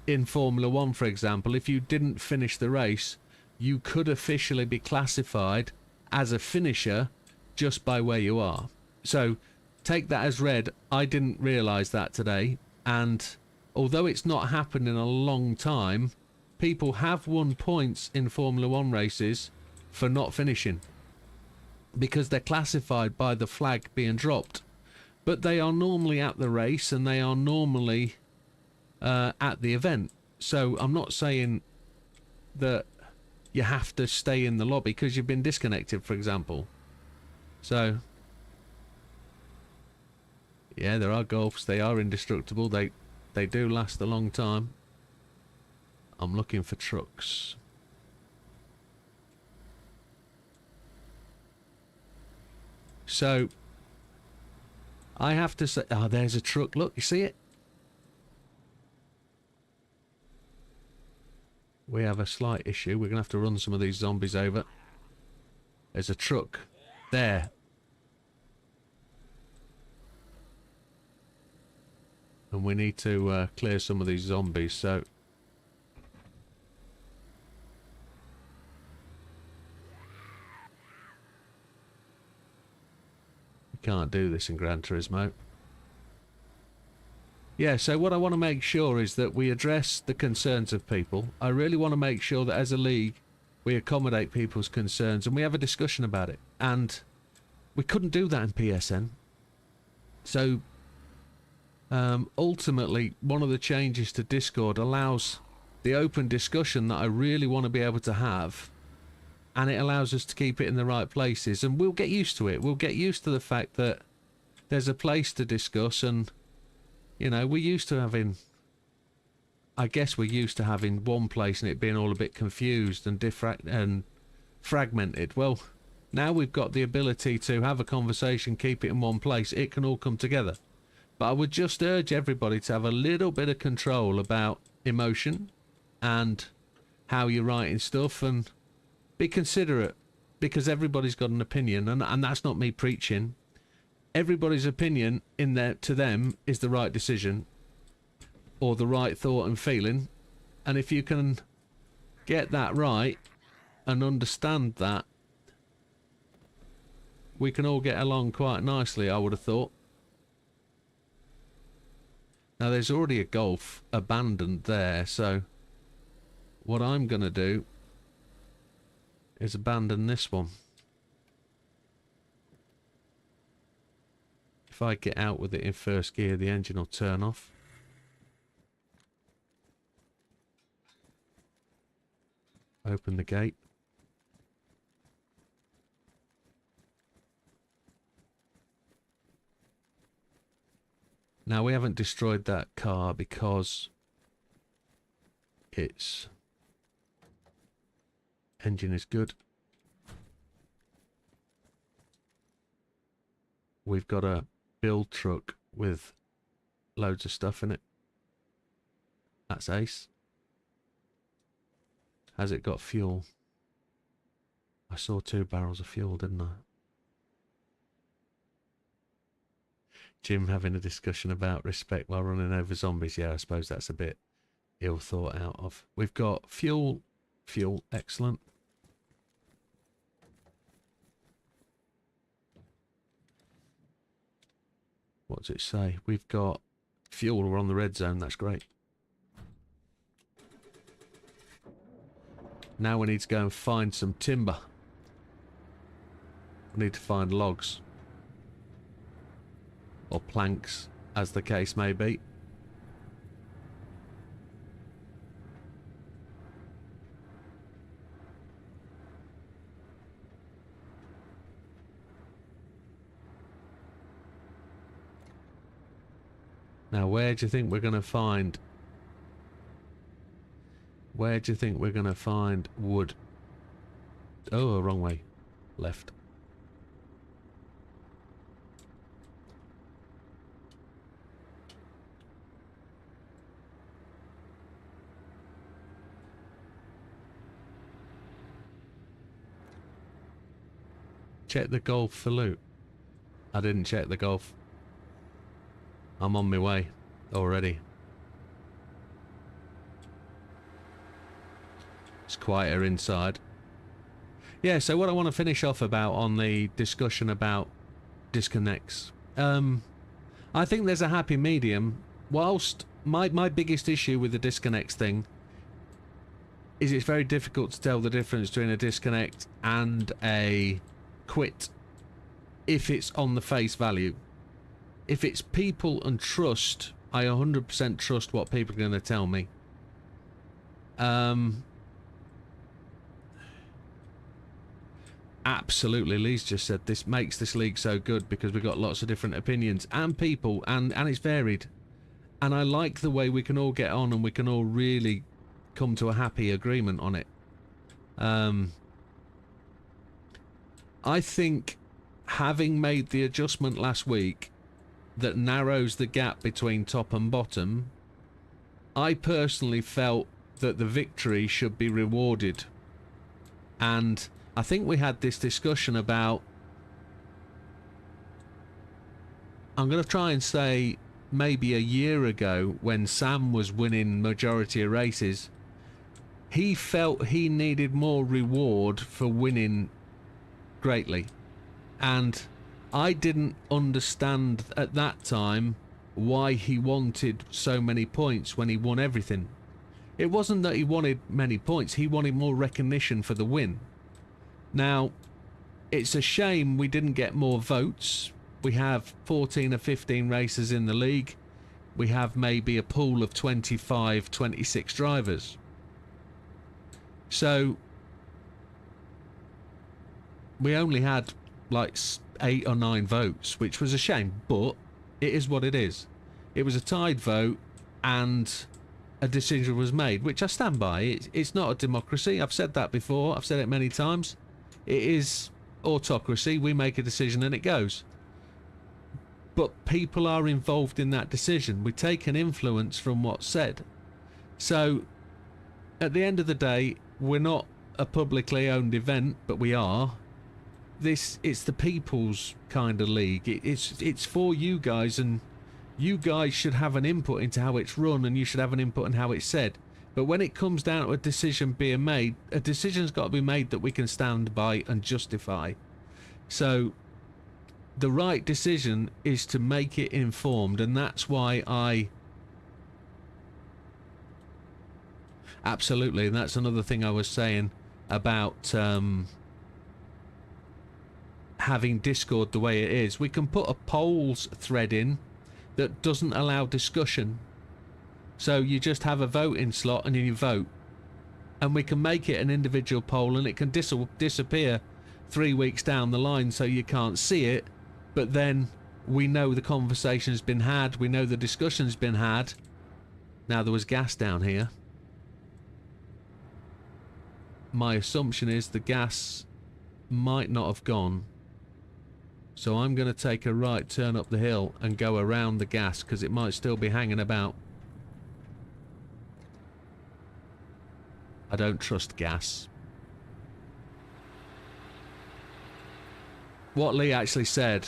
in Formula 1, for example, if you didn't finish the race, you could officially be classified as a finisher just by where you are. So take that as read. I didn't realise that today, and although it's not happened in a long time, people have won points in Formula 1 races for not finishing, because they're classified by the flag being dropped. But they are normally at the race, and they are normally at the event. So I'm not saying that you have to stay in the lobby because you've been disconnected, for example. So yeah, there are Golfs. They are indestructible. They do last a long time. I'm looking for trucks. So I have to say, oh, there's a truck. Look, you see it? We have a slight issue. We're going to have to run some of these zombies over. There's a truck there. And we need to clear some of these zombies, so... You can't do this in Gran Turismo. Yeah, so what I want to make sure is that we address the concerns of people. I really want to make sure that as a league, we accommodate people's concerns and we have a discussion about it. And we couldn't do that in PSN. So... ultimately, one of the changes to Discord allows the open discussion that I really want to be able to have, and it allows us to keep it in the right places, and we'll get used to it. We'll get used to the fact that there's a place to discuss, and, you know, we're used to having... I guess we're used to having one place and it being all a bit confused and fragmented. Well, now we've got the ability to have a conversation, keep it in one place. It can all come together. But I would just urge everybody to have a little bit of control about emotion and how you're writing stuff, and be considerate, because everybody's got an opinion, and that's not me preaching. Everybody's opinion in there to them is the right decision or the right thought and feeling, and if you can get that right and understand that, we can all get along quite nicely, I would have thought. Now there's already a Golf abandoned there, so what I'm going to do is abandon this one. If I get out with it in first gear, the engine will turn off. Open the gate. Now, we haven't destroyed that car because its engine is good. We've got a build truck with loads of stuff in it. That's ace. Has it got fuel? I saw 2 barrels of fuel, didn't I? Jim having a discussion about respect while running over zombies. Yeah, I suppose that's a bit ill thought out of. We've got fuel. Fuel, excellent. What does it say? We've got fuel. We're on the red zone. That's great. Now we need to go and find some timber. We need to find logs. Or planks, as the case may be. Now, where do you think we're going to find... Where do you think we're going to find wood? Oh, wrong way. Left. Check the golf for loot. I didn't check the golf. I'm on my way already. It's quieter inside. Yeah, so what I want to finish off about on the discussion about disconnects. I think there's a happy medium. Whilst my biggest issue with the disconnects thing is it's very difficult to tell the difference between a disconnect and a quit if it's on the face value. If it's people and trust, I 100% trust what people are going to tell me. Absolutely, Lee's just said this makes this league so good because we've got lots of different opinions and people, and it's varied. And I like the way we can all get on and we can all really come to a happy agreement on it. I think having made the adjustment last week that narrows the gap between top and bottom, I personally felt that the victory should be rewarded. And I think we had this discussion about, I'm going to try and say maybe a year ago when Sam was winning majority of races, he felt he needed more reward for winning greatly. And I didn't understand at that time why he wanted so many points when he won everything. It wasn't that he wanted many points, he wanted more recognition for the win. Now, it's a shame we didn't get more votes. We have 14 or 15 racers in the league. We have maybe a pool of 25, 26 drivers. So, we only had like 8 or 9 votes, which was a shame, but it is what it is. It was a tied vote and a decision was made, which I stand by. It's not a democracy. I've said that before. I've said it many times. It is autocracy. We make a decision and it goes. But people are involved in that decision. We take an influence from what's said. So, at the end of the day, we're not a publicly owned event, but we are. It's the people's kind of league. It's for you guys, and you guys should have an input into how it's run, and you should have an input in how it's said. But when it comes down to a decision being made, a decision's got to be made that we can stand by and justify. So the right decision is to make it informed, and that's why I... Absolutely, and that's another thing I was saying about having Discord the way it is. We can put a polls thread in that doesn't allow discussion. So you just have a voting slot and you vote. And we can make it an individual poll and it can disappear 3 weeks down the line so you can't see it. But then we know the conversation's been had. We know the discussion's been had. Now there was gas down here. My assumption is the gas might not have gone. So I'm going to take a right turn up the hill and go around the gas because it might still be hanging about. I don't trust gas. What Lee actually said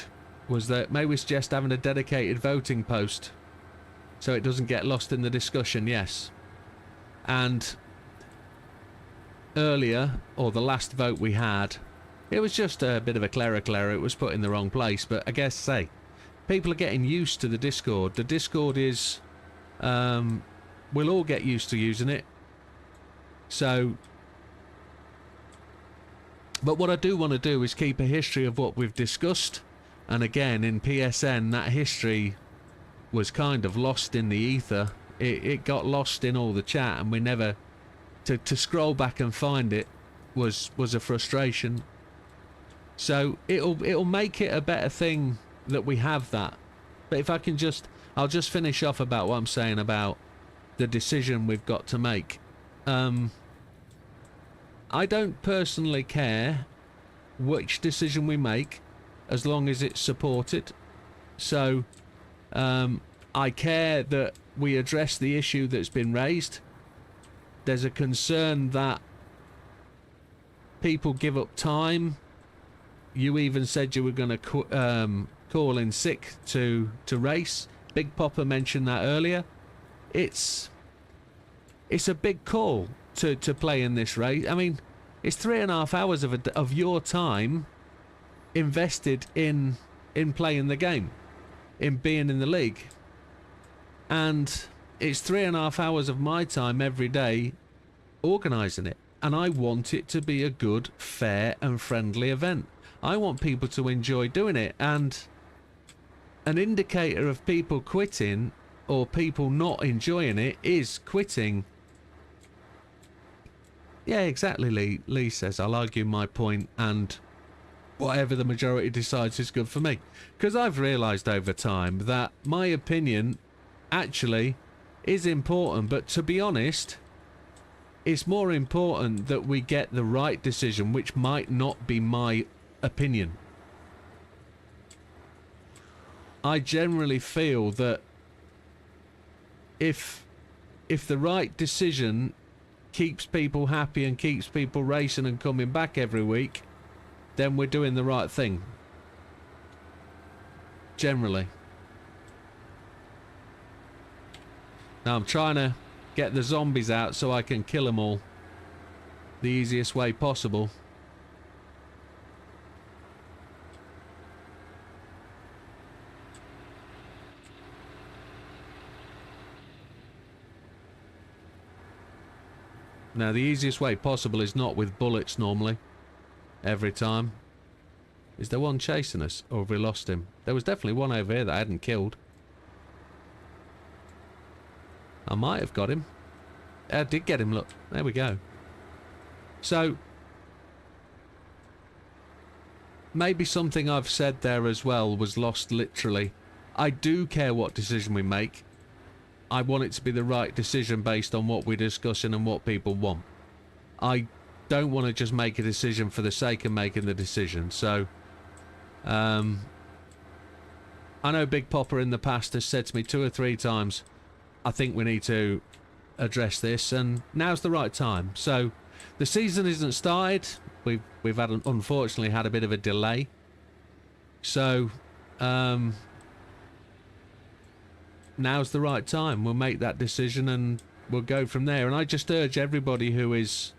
was that maybe we suggest having a dedicated voting post so it doesn't get lost in the discussion. Yes. And earlier, or the last vote we had, it was just a bit of a clerical error. It was put in the wrong place. But I guess, say, people are getting used to the Discord. The Discord is... we'll all get used to using it. So... But what I do want to do is keep a history of what we've discussed. And again, in PSN, that history was kind of lost in the ether. It got lost in all the chat, and we never... To scroll back and find it was a frustration. So it'll make it a better thing that we have that. But if I can just... I'll just finish off about what I'm saying about the decision we've got to make. I don't personally care which decision we make as long as it's supported. So I care that we address the issue that's been raised. There's a concern that people give up time. You even said you were going to call in sick to race. Big Popper mentioned that earlier. It's a big call to play in this race. I mean, it's 3.5 hours of your time invested in playing the game, in being in the league, and it's 3.5 hours of my time every day organising it. And I want it to be a good, fair and friendly event. I want people to enjoy doing it, and an indicator of people quitting or people not enjoying it is quitting. Yeah, exactly, Lee. Lee says, I'll argue my point and whatever the majority decides is good for me. Because I've realised over time that my opinion actually is important, but to be honest, it's more important that we get the right decision, which might not be my opinion. I generally feel that if the right decision keeps people happy and keeps people racing and coming back every week, then we're doing the right thing. Generally. Now I'm trying to get the zombies out so I can kill them all the easiest way possible. Now the easiest way possible is not with bullets normally. Every time. Is there one chasing us, or have we lost him? There was definitely one over here that I hadn't killed. I might have got him. I did get him, look. There we go. So, maybe something I've said there as well was lost literally. I do care what decision we make. I want it to be the right decision based on what we're discussing and what people want. I don't want to just make a decision for the sake of making the decision. So, I know Big Popper in the past has said to me 2 or 3 times, I think we need to address this, and now's the right time. So, the season isn't started. We've had unfortunately had a bit of a delay. So, now's the right time. We'll make that decision and we'll go from there. And I just urge everybody who is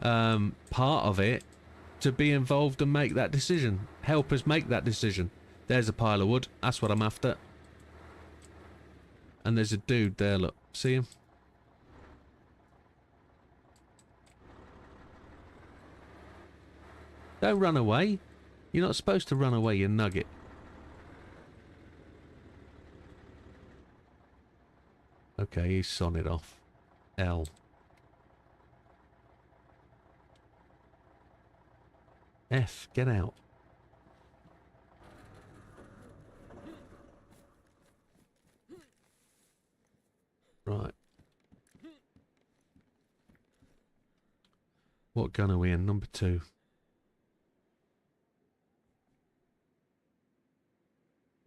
part of it to be involved and make that decision. Help us make that decision. There's a pile of wood. That's what I'm after. And there's a dude there, look. See him? Don't run away. You're not supposed to run away, you nugget. Okay, he's sonned off. L. F, get out. Right. What gun are we in? Number 2.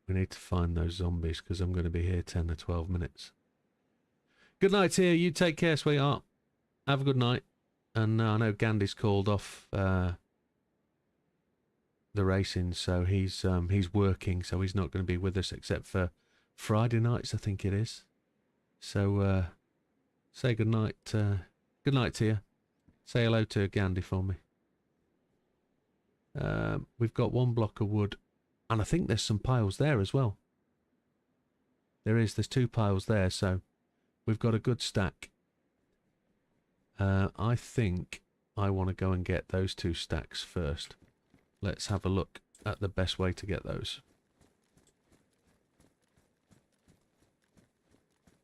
We need to find those zombies because I'm going to be here 10 to 12 minutes. Good night here. You take care, sweetheart. Have a good night. And I know Gandhi's called off the racing, so he's working, so he's not going to be with us except for Friday nights, I think it is. So say good night to you. Say hello to Gandhi for me. We've got one block of wood, and I think there's some piles there as well. There's 2 piles there, so we've got a good stack. I think I want to go and get those 2 stacks first. Let's have a look at the best way to get those.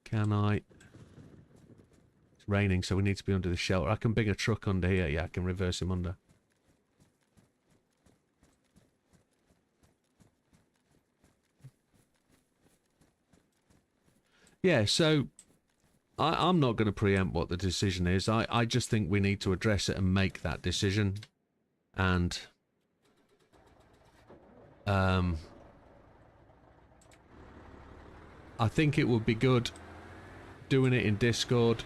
Can I? It's raining, so we need to be under the shelter. I can bring a truck under here. Yeah, I can reverse him under. Yeah, so I'm not going to preempt what the decision is. I just think we need to address it and make that decision. And I think it would be good doing it in Discord.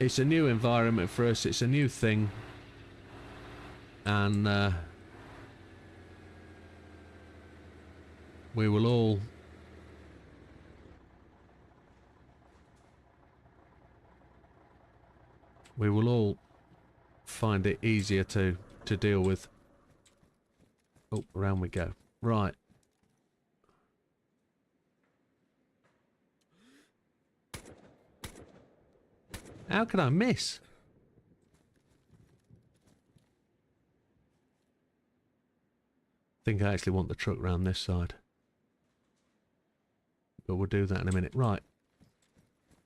It's a new environment for us. It's a new thing. And we will all find it easier to deal with. Oh, around we go. Right. How can I miss? I think I actually want the truck round this side. But we'll do that in a minute. Right.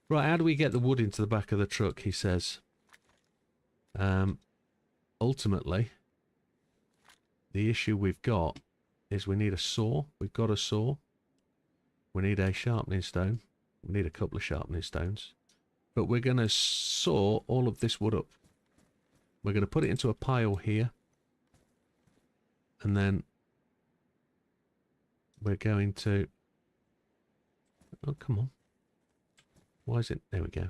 Right, how do we get the wood into the back of the truck, he says. Ultimately, the issue we've got is we need a saw. We've got a saw. We need a sharpening stone. We need a couple of sharpening stones. But we're going to saw all of this wood up. We're going to put it into a pile here. And then we're going to... Oh, come on. Why is it? There we go.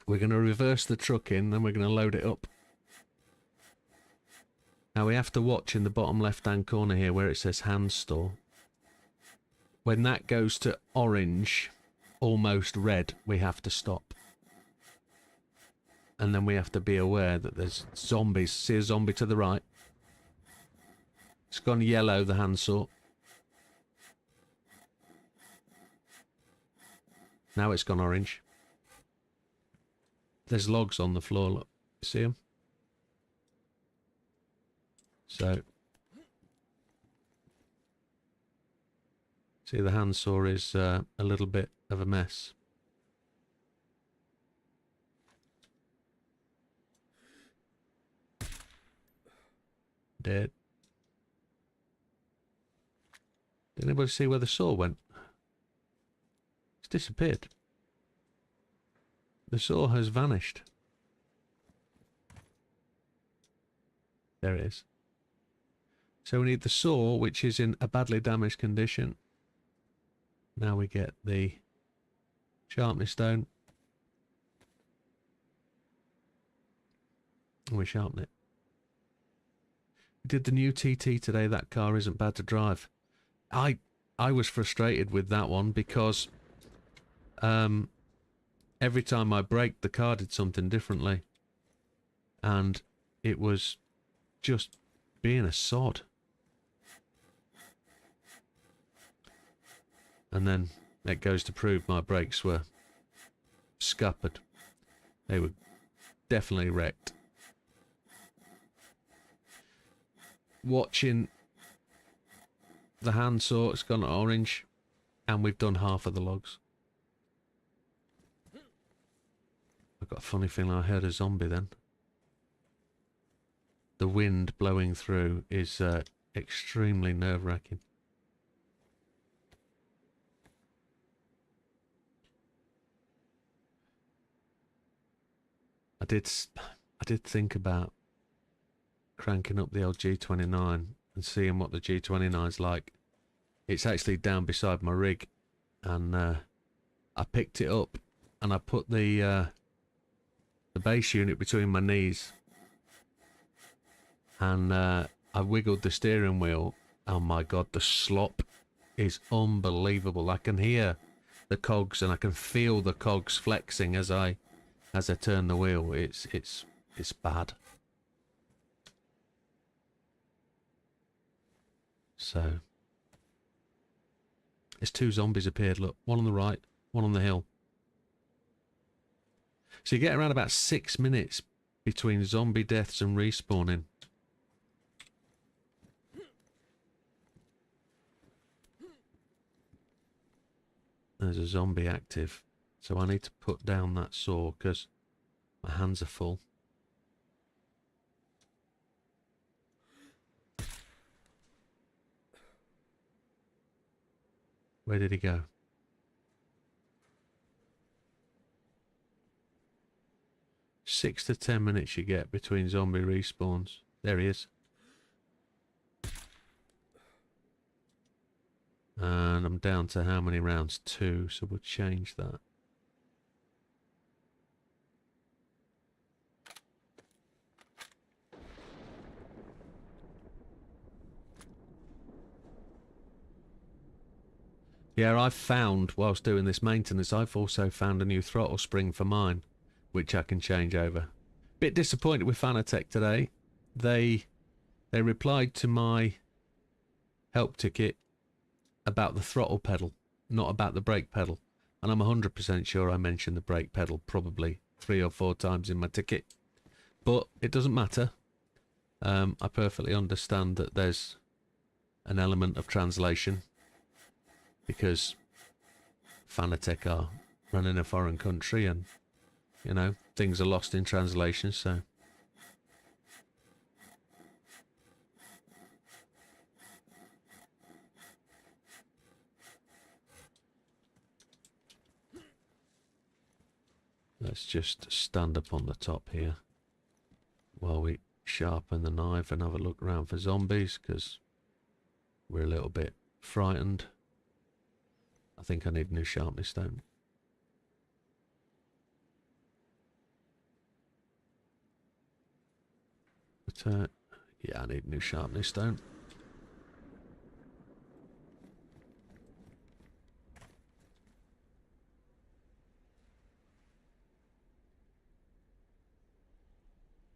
We're going to reverse the truck in, then we're going to load it up. Now we have to watch in the bottom left-hand corner here where it says hand store. When that goes to orange, almost red, we have to stop. And then we have to be aware that there's zombies. See a zombie to the right? It's gone yellow, the handsaw. Now it's gone orange. There's logs on the floor, look. See them? So, see the handsaw is a little bit of a mess. Dead. Did anybody see where the saw went? It's disappeared. The saw has vanished. There it is. So we need the saw, which is in a badly damaged condition. Now we get the sharpening stone. And we sharpen it. We did the new TT today. That car isn't bad to drive. I was frustrated with that one because every time I braked, the car did something differently. And it was just being a sod. And then it goes to prove my brakes were scuppered. They were definitely wrecked. Watching the handsaw, it's gone orange, and we've done half of the logs. I've got a funny feeling I heard a zombie then. The wind blowing through is extremely nerve-wracking. I did think about cranking up the old G29 and seeing what the G29's like. It's actually down beside my rig, and I picked it up and I put the base unit between my knees, and I wiggled the steering wheel. Oh my god, the slop is unbelievable. I can hear the cogs and I can feel the cogs flexing as I turn the wheel. It's bad. So there's 2 zombies appeared, look, one on the right, one on the hill. So you get around about 6 minutes between zombie deaths and respawning. There's a zombie active, so I need to put down that saw because my hands are full. Where did he go? Six to 10 minutes you get between zombie respawns. There he is. And I'm down to how many rounds? 2, so we'll change that. Yeah, I've found, whilst doing this maintenance, I've also found a new throttle spring for mine, which I can change over. Bit disappointed with Fanatec today. They replied to my help ticket about the throttle pedal, not about the brake pedal. And I'm 100% sure I mentioned the brake pedal probably 3 or 4 times in my ticket. But it doesn't matter. I perfectly understand that there's an element of translation, because Fanatec are running a foreign country and, you know, things are lost in translation, so. Let's just stand up on the top here while we sharpen the knife and have a look around for zombies, because we're a little bit frightened. I think I need new sharpness stone. But, yeah, I need new sharpness stone.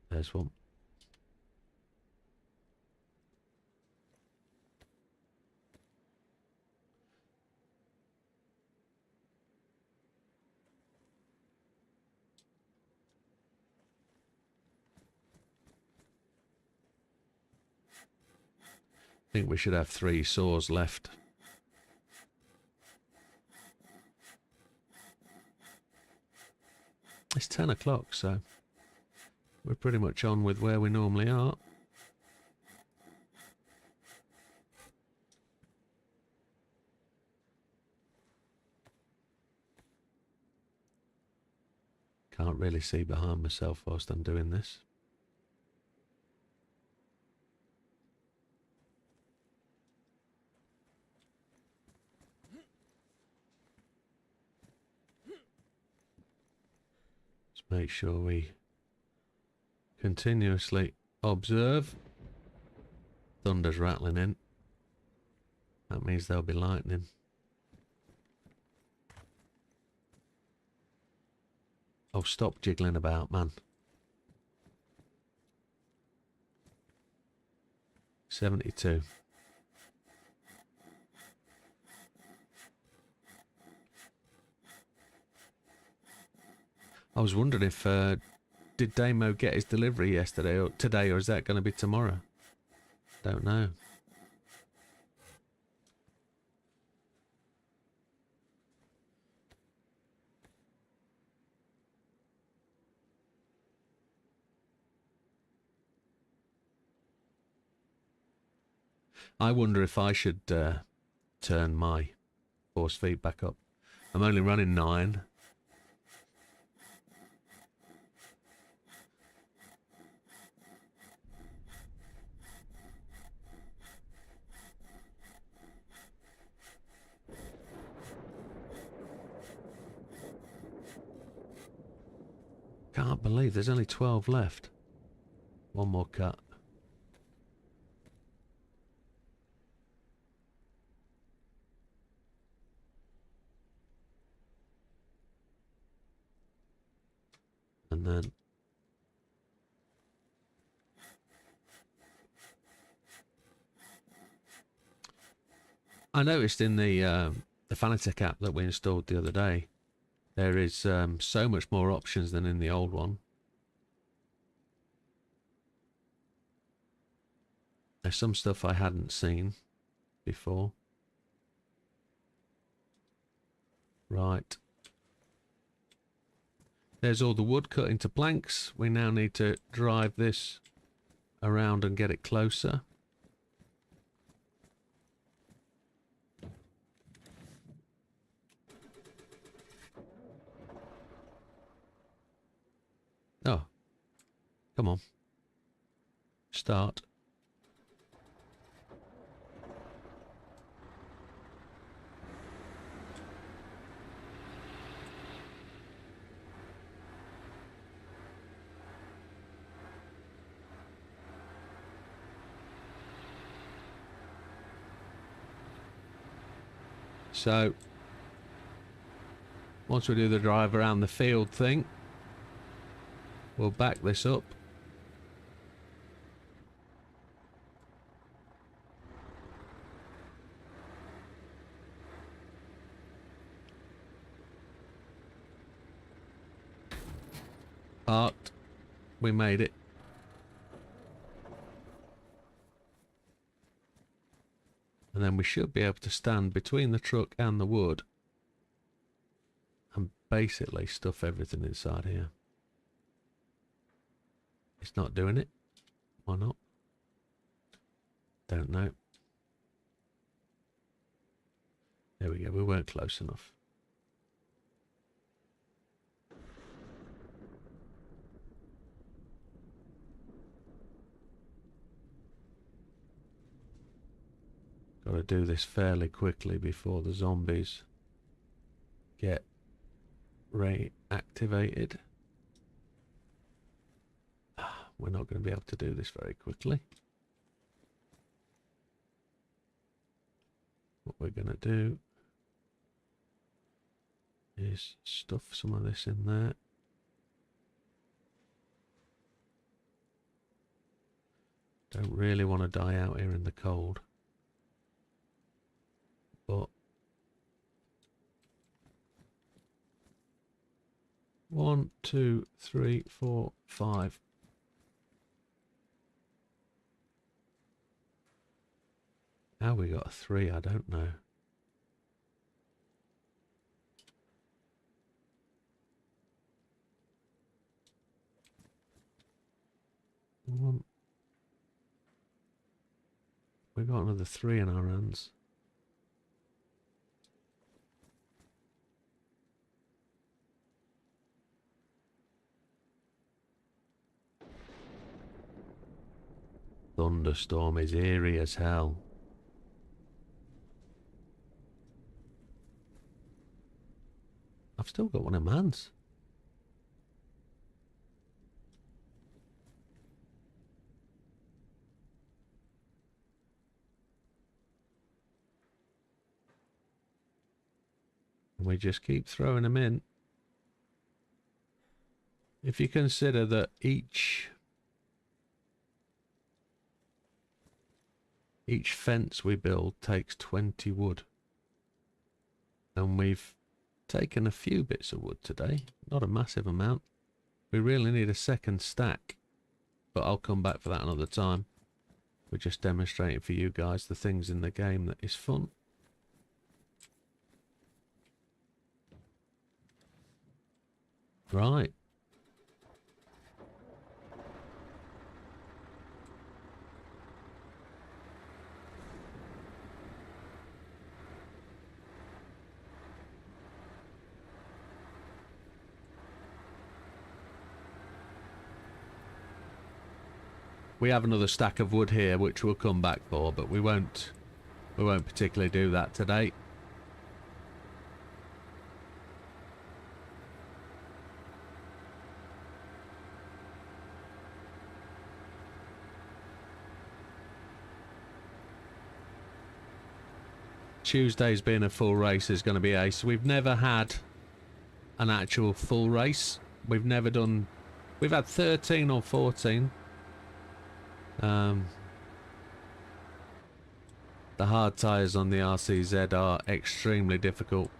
There's one. I think we should have 3 saws left. It's 10 o'clock, so we're pretty much on with where we normally are. Can't really see behind myself whilst I'm doing this. Let's make sure we continuously observe. Thunder's rattling in. That means there'll be lightning. Oh, stop jiggling about, man. 72. I was wondering if did Damo get his delivery yesterday or today, or is that going to be tomorrow? Don't know. I wonder if I should turn my force feed back up. I'm only running 9. Can't believe there's only 12 left. One more cut. And then I noticed in the Fanatec app that we installed the other day, there is so much more options than in the old one. There's some stuff I hadn't seen before. Right. There's all the wood cut into planks. We now need to drive this around and get it closer. Oh. Come on. Start. So, once we do the drive around the field thing, we'll back this up. Parked. We made it. And then we should be able to stand between the truck and the wood and basically stuff everything inside here. It's not doing it. Why not? Don't know. There we go. We weren't close enough. Got to do this fairly quickly before the zombies get reactivated. We're not going to be able to do this very quickly. What we're going to do is stuff some of this in there. Don't really want to die out here in the cold. But 1, 2, 3, 4, 5. How we got a 3, I don't know. We got another 3 in our hands. Thunderstorm is eerie as hell. I've still got one in my hands. And we just keep throwing them in. If you consider that each fence we build takes 20 wood, and we've taken a few bits of wood today, not a massive amount. We really need a second stack, but I'll come back for that another time. We're just demonstrating for you guys the things in the game that is fun. Right. We have another stack of wood here which we'll come back for, but we won't particularly do that today. Tuesday's being a full race is going to be ace. We've never had an actual full race. We've never done We've had 13 or 14. The hard tyres on the RCZ are extremely difficult.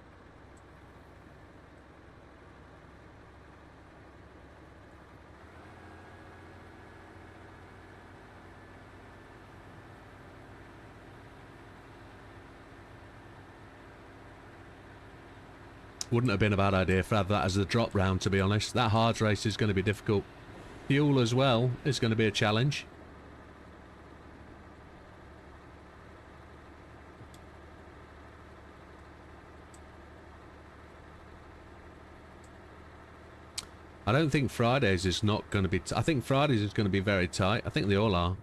Wouldn't have been a bad idea to have that as a drop round, to be honest. That hard race is going to be difficult. Fuel as well is going to be a challenge. I don't think Fridays is not going to be... I think Fridays is going to be very tight. I think they all are.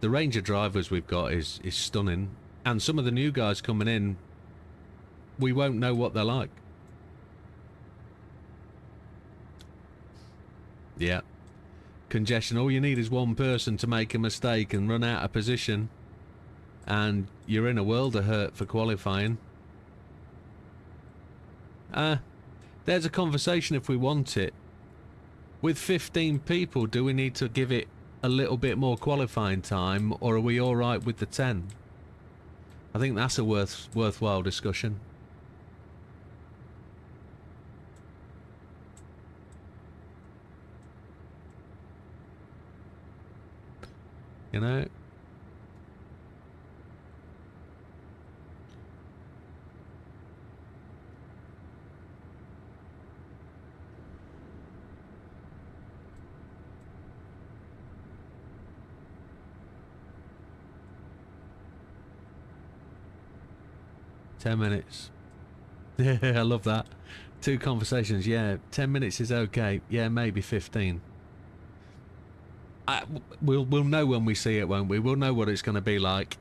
The range of drivers we've got is stunning. And some of the new guys coming in, we won't know what they're like. Yeah. Congestion. All you need is one person to make a mistake and run out of position. And you're in a world of hurt for qualifying. There's a conversation if we want it. With 15 people, do we need to give it a little bit more qualifying time, or are we alright with the 10? I think that's a worthwhile discussion. You know? Ten minutes. Yeah, I love that. 2 conversations. Yeah, 10 minutes is okay. Yeah, maybe 15. We'll know when we see it, won't we? We'll know what it's going to be like.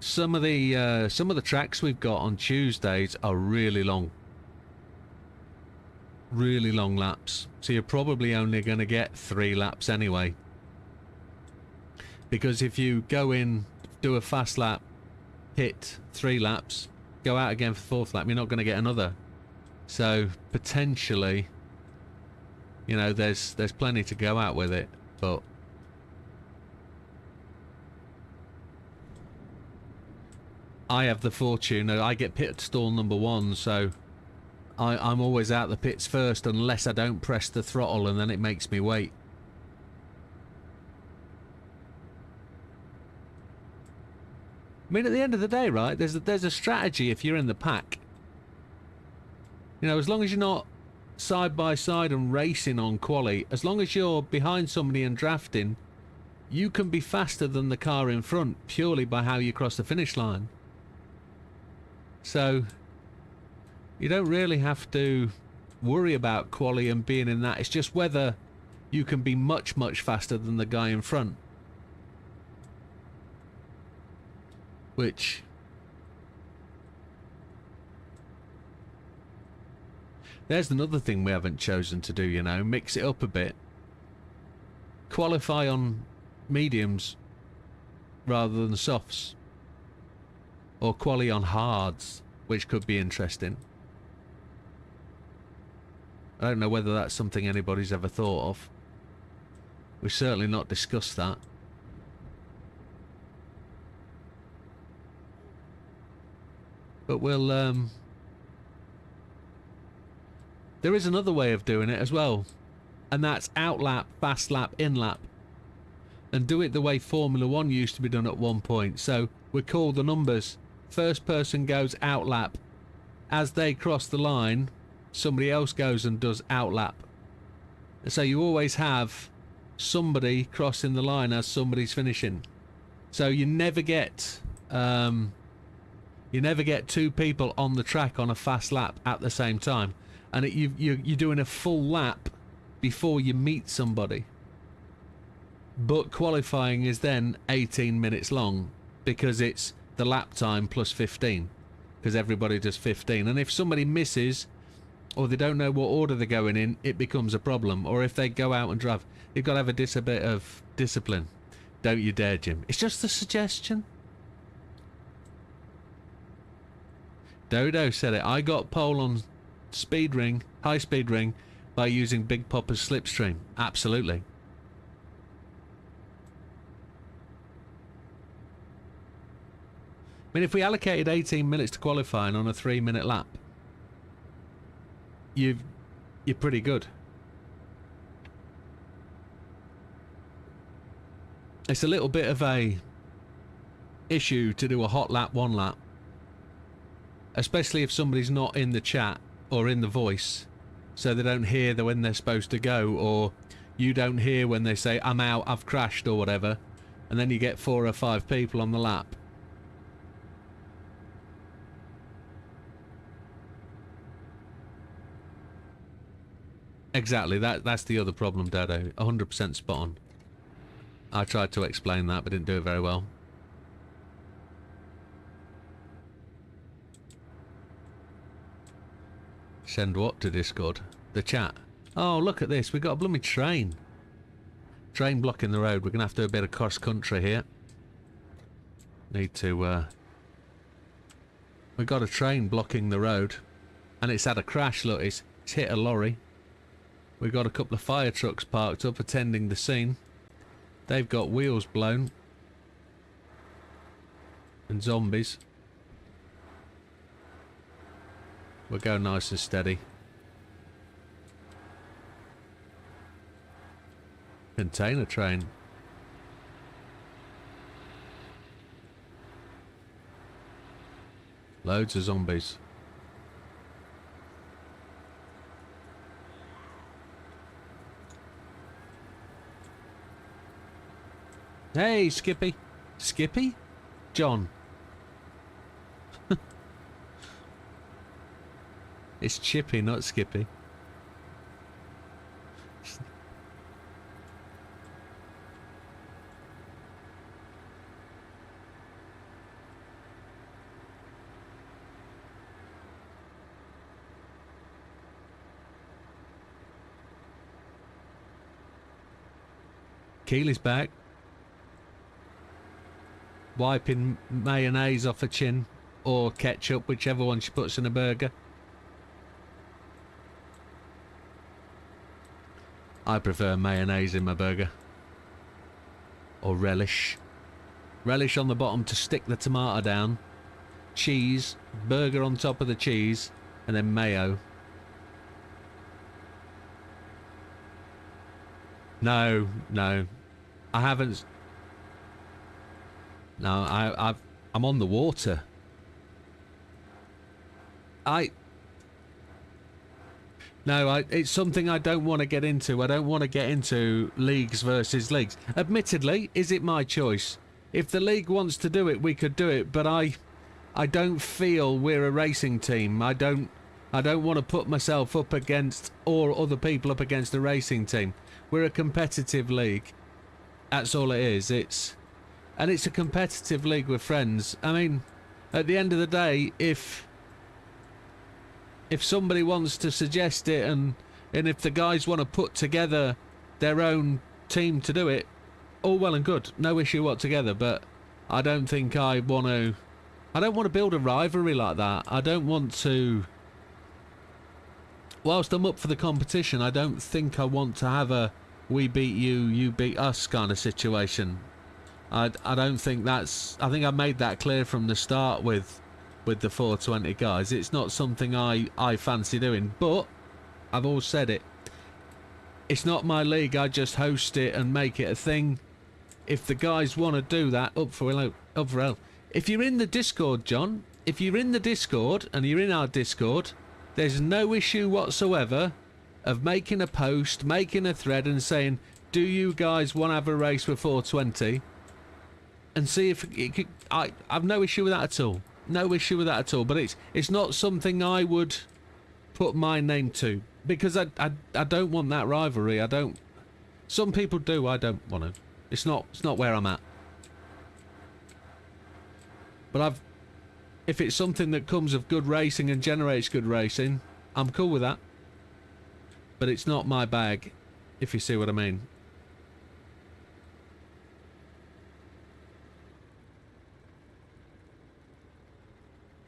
Some of the tracks we've got on Tuesdays are really long. Really long laps. So you're probably only going to get 3 laps anyway. Because if you go in, do a fast lap, hit 3 laps, go out again for 4th lap, you're not going to get another. So potentially, you know, there's plenty to go out with it, but I have the fortune that I get pit stall number 1, so I'm always out the pits first unless I don't press the throttle, and then it makes me wait. I mean, at the end of the day, right, there's a strategy if you're in the pack. You know, as long as you're not side by side and racing on quali, as long as you're behind somebody and drafting, you can be faster than the car in front purely by how you cross the finish line. So you don't really have to worry about quali and being in that. It's just whether you can be much, much faster than the guy in front. Which... there's another thing we haven't chosen to do, you know. Mix it up a bit. Qualify on mediums rather than softs. Or quali on hards, which could be interesting. I don't know whether that's something anybody's ever thought of. We've certainly not discussed that. But we'll, there is another way of doing it as well. And that's outlap, fast lap, in lap. And do it the way Formula 1 used to be done at one point. So we call the numbers. First person goes outlap. As they cross the line, somebody else goes and does outlap. So you always have somebody crossing the line as somebody's finishing. So you never get 2 people on the track on a fast lap at the same time. And you're doing a full lap before you meet somebody. But qualifying is then 18 minutes long because it's the lap time plus 15. Because everybody does 15. And if somebody misses or they don't know what order they're going in, it becomes a problem. Or if they go out and drive, you've got to have a bit of discipline. Don't you dare, Jim. It's just a suggestion. Dodo said it. I got pole on speed ring, high speed ring, by using Big Popper's slipstream. Absolutely. I mean, if we allocated 18 minutes to qualifying on a 3-minute lap, you're pretty good. It's a little bit of a issue to do a hot lap, 1 lap, especially if somebody's not in the chat or in the voice, so they don't hear when they're supposed to go, or you don't hear when they say, I'm out, I've crashed, or whatever, and then you get 4 or 5 people on the lap. Exactly, that's the other problem, Dodo. 100% spot on. I tried to explain that, but didn't do it very well. Send what to Discord? The chat. Oh, look at this. We got a blooming train. Train blocking the road. We're going to have to do a bit of cross country here. Need to... We've got a train blocking the road. And it's had a crash, look. It's hit a lorry. We've got a couple of fire trucks parked up attending the scene. They've got wheels blown. And zombies. We'll go nice and steady. Container train. Loads of zombies. Hey, Skippy. Skippy? John. It's Chippy, not Skippy. Keely's back. Wiping mayonnaise off her chin, or ketchup, whichever one she puts in a burger. I prefer mayonnaise in my burger. Or relish. Relish on the bottom to stick the tomato down. Cheese, burger on top of the cheese, and then mayo. No, no. I haven't... No, I'm on the water. It's something I don't want to get into. I don't want to get into leagues versus leagues. Admittedly, is it my choice? If the league wants to do it, we could do it, but I don't feel we're a racing team. I don't want to put myself up against, or other people up against a racing team. We're a competitive league. That's all it is. It's a competitive league with friends. I mean, at the end of the day, if somebody wants to suggest it, and if the guys want to put together their own team to do it, all well and good, no issue whatsoever. But I don't think I want to build a rivalry like that. I don't want to, whilst I'm up for the competition, I don't think I want to have a we beat you, you beat us kind of situation. I don't think that's... I think I made that clear from the start with the 420 guys. It's not something I fancy doing, but I've always said it. It's not my league. I just host it and make it a thing. If the guys want to do that, up for hell. If you're in the Discord, John, if you're in the Discord and you're in our Discord, there's no issue whatsoever of making a post, making a thread and saying, do you guys want to have a race with 420? And see if it could... I've no issue with that at all. No issue with that at all. But it's not something I would put my name to, because I don't want that rivalry. I don't... Some people do. I don't want to. It's not where I'm at. But if it's something that comes of good racing and generates good racing, I'm cool with that. But it's not my bag, if you see what I mean.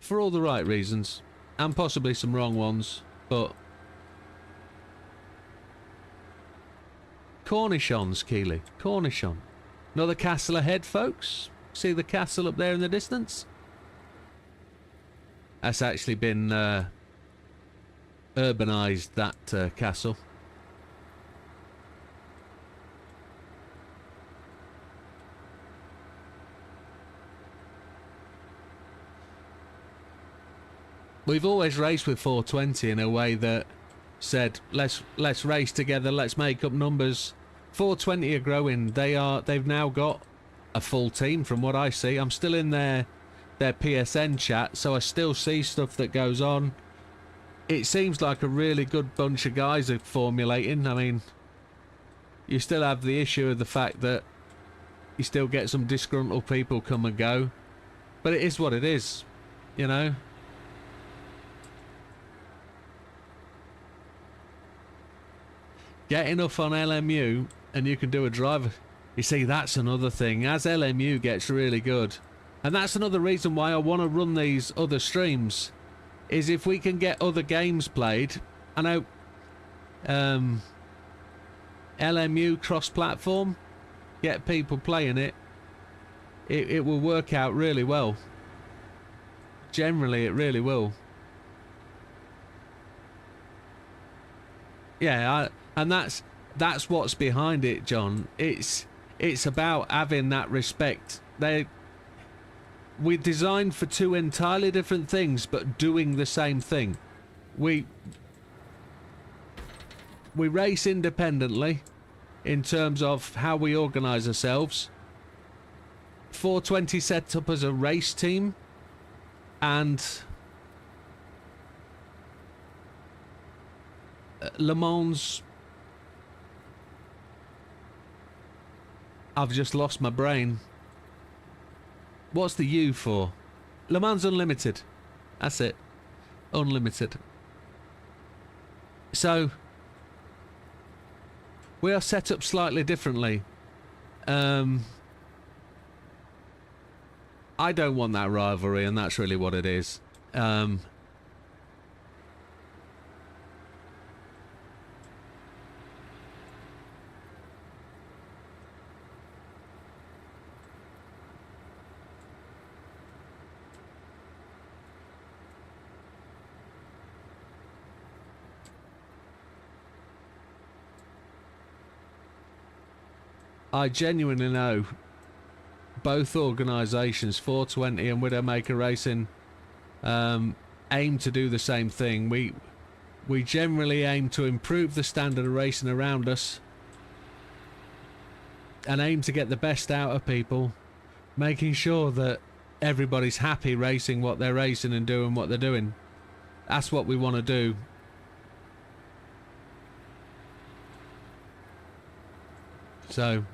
For all the right reasons, and possibly some wrong ones, but Cornichons, Keely. Cornichon. Another castle ahead, folks. See the castle up there in the distance? That's actually been urbanised, that castle. We've always raced with 420 in a way that said, let's race together, let's make up numbers. 420 are growing. They've now got a full team from what I see. I'm still in their PSN chat, so I still see stuff that goes on. It seems like a really good bunch of guys are formulating. I mean, you still have the issue of the fact that you still get some disgruntled people come and go, but it is what it is, you know. Get enough on LMU and you can do a driver. You see, that's another thing. As LMU gets really good, and that's another reason why I want to run these other streams, is if we can get other games played. I know LMU cross-platform, get people playing it, it will work out really well. Generally, it really will. Yeah, and that's what's behind it, John. It's about having that respect. We're designed for two entirely different things, but doing the same thing. We race independently in terms of how we organise ourselves. 420 set up as a race team, and Le Mans. I've just lost my brain. What's the U for? Le Mans Unlimited. That's it. Unlimited. So, we are set up slightly differently. I don't want that rivalry, and that's really what it is. I genuinely know both organisations, 420 and Widdowmaker Racing, aim to do the same thing. We generally aim to improve the standard of racing around us and aim to get the best out of people, making sure that everybody's happy racing what they're racing and doing what they're doing. That's what we want to do. So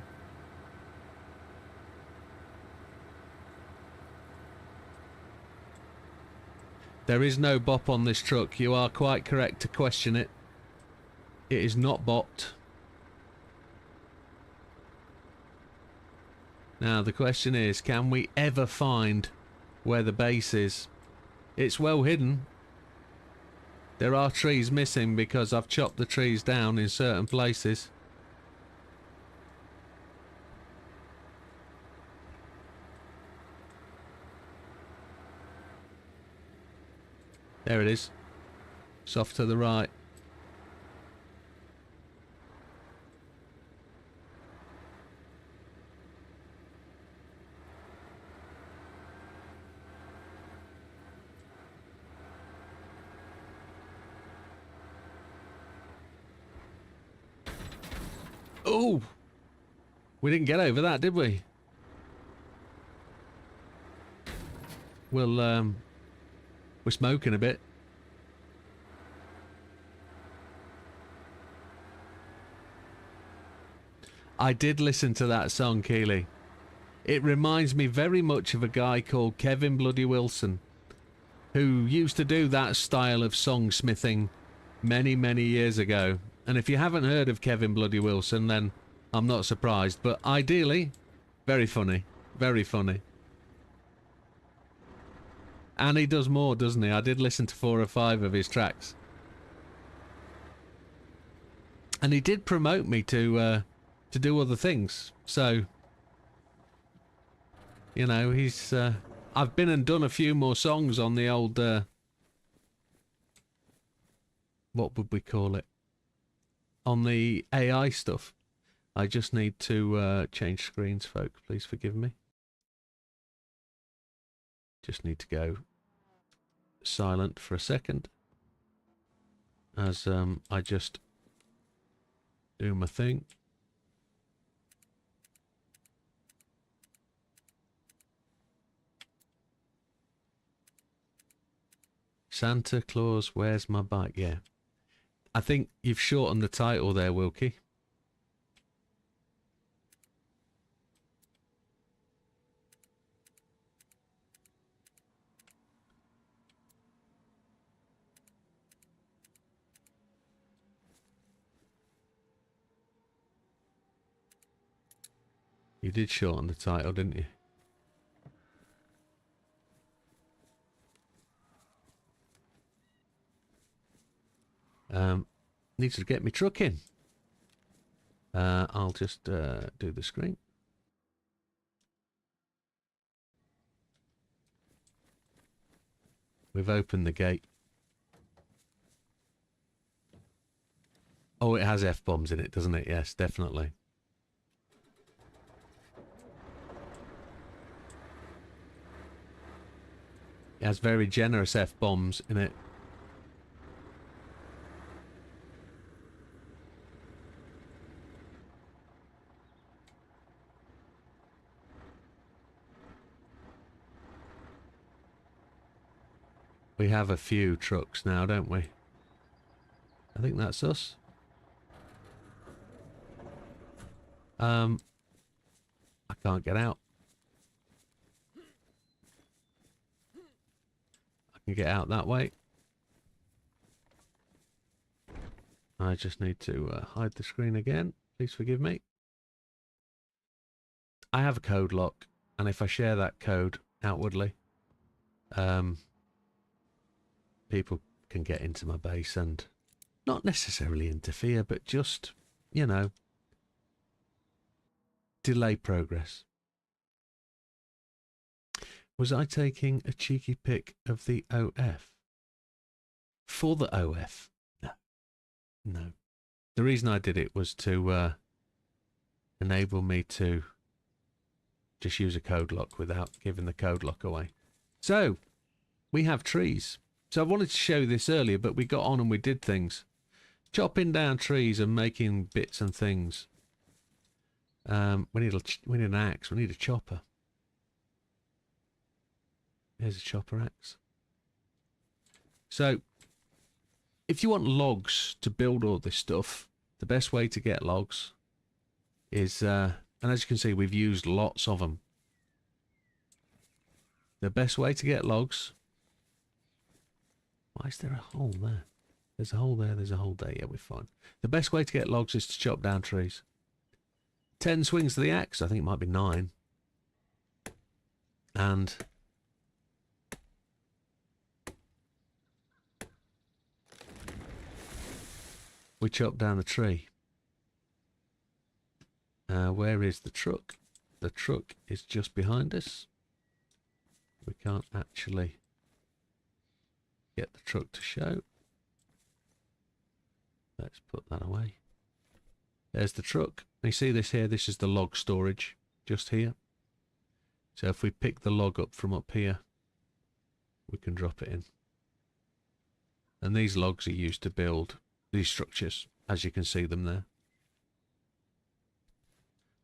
there is no bop on this truck. You are quite correct to question it. It is not bopped. Now the question is, can we ever find where the base is? It's well hidden. There are trees missing because I've chopped the trees down in certain places. There it is. It's off to the right. Oh! We didn't get over that, did we? We're smoking a bit. I did listen to that song, Keely. It reminds me very much of a guy called Kevin Bloody Wilson, who used to do that style of songsmithing many, many years ago. And if you haven't heard of Kevin Bloody Wilson, then I'm not surprised. But ideally, very funny. Very funny. And he does more, doesn't he? I did listen to 4 or 5 of his tracks. And he did promote me to to do other things. So, you know, he's... I've been and done a few more songs on the old... what would we call it? On the AI stuff. I just need to change screens, folks. Please forgive me. Just need to go silent for a second. As I just do my thing. Santa Claus, where's my bike? Yeah. I think you've shortened the title there, Wilkie. You did shorten the title, didn't you? Needs to get me truck in. I'll just do the screen. We've opened the gate. Oh, it has F-bombs in it, doesn't it? Yes, definitely. It has very generous F-bombs in it. We have a few trucks now, don't we? I think that's us. I can't get out. I can get out that way. I just need to hide the screen again. Please forgive me. I have a code lock, and if I share that code outwardly, people can get into my base and not necessarily interfere, but just, you know, delay progress. Was I taking a cheeky pic of the OF? For the OF? No. No. The reason I did it was to enable me to just use a code lock without giving the code lock away. So, we have trees. So I wanted to show this earlier, but we got on and we did things. Chopping down trees and making bits and things. We need an axe. We need a chopper. Here's a chopper axe. So, if you want logs to build all this stuff, the best way to get logs is, and as you can see, we've used lots of them. The best way to get logs... Why is there a hole there? There's a hole there, there's a hole there. Yeah, we're fine. The best way to get logs is to chop down trees. 10 swings of the axe. I think it might be 9. And we chop down the tree. Where is the truck? The truck is just behind us. We can't actually get the truck to show. Let's put that away. There's the truck. You see this here? This is the log storage, just here. So if we pick the log up from up here, we can drop it in. And these logs are used to build these structures, as you can see them there.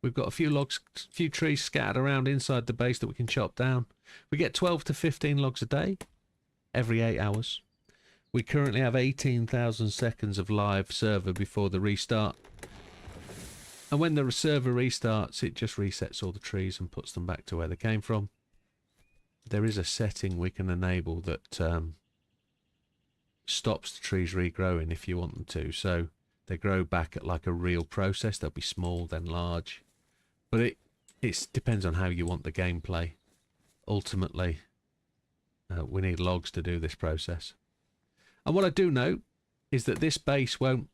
We've got a few logs, a few trees scattered around inside the base that we can chop down. We get 12 to 15 logs a day, every 8 hours. We currently have 18,000 seconds of live server before the restart. And when the server restarts, it just resets all the trees and puts them back to where they came from. There is a setting we can enable that stops the trees regrowing if you want them to. So they grow back at like a real process. They'll be small, then large. But it depends on how you want the gameplay. Ultimately, we need logs to do this process. And what I do know is that this base won't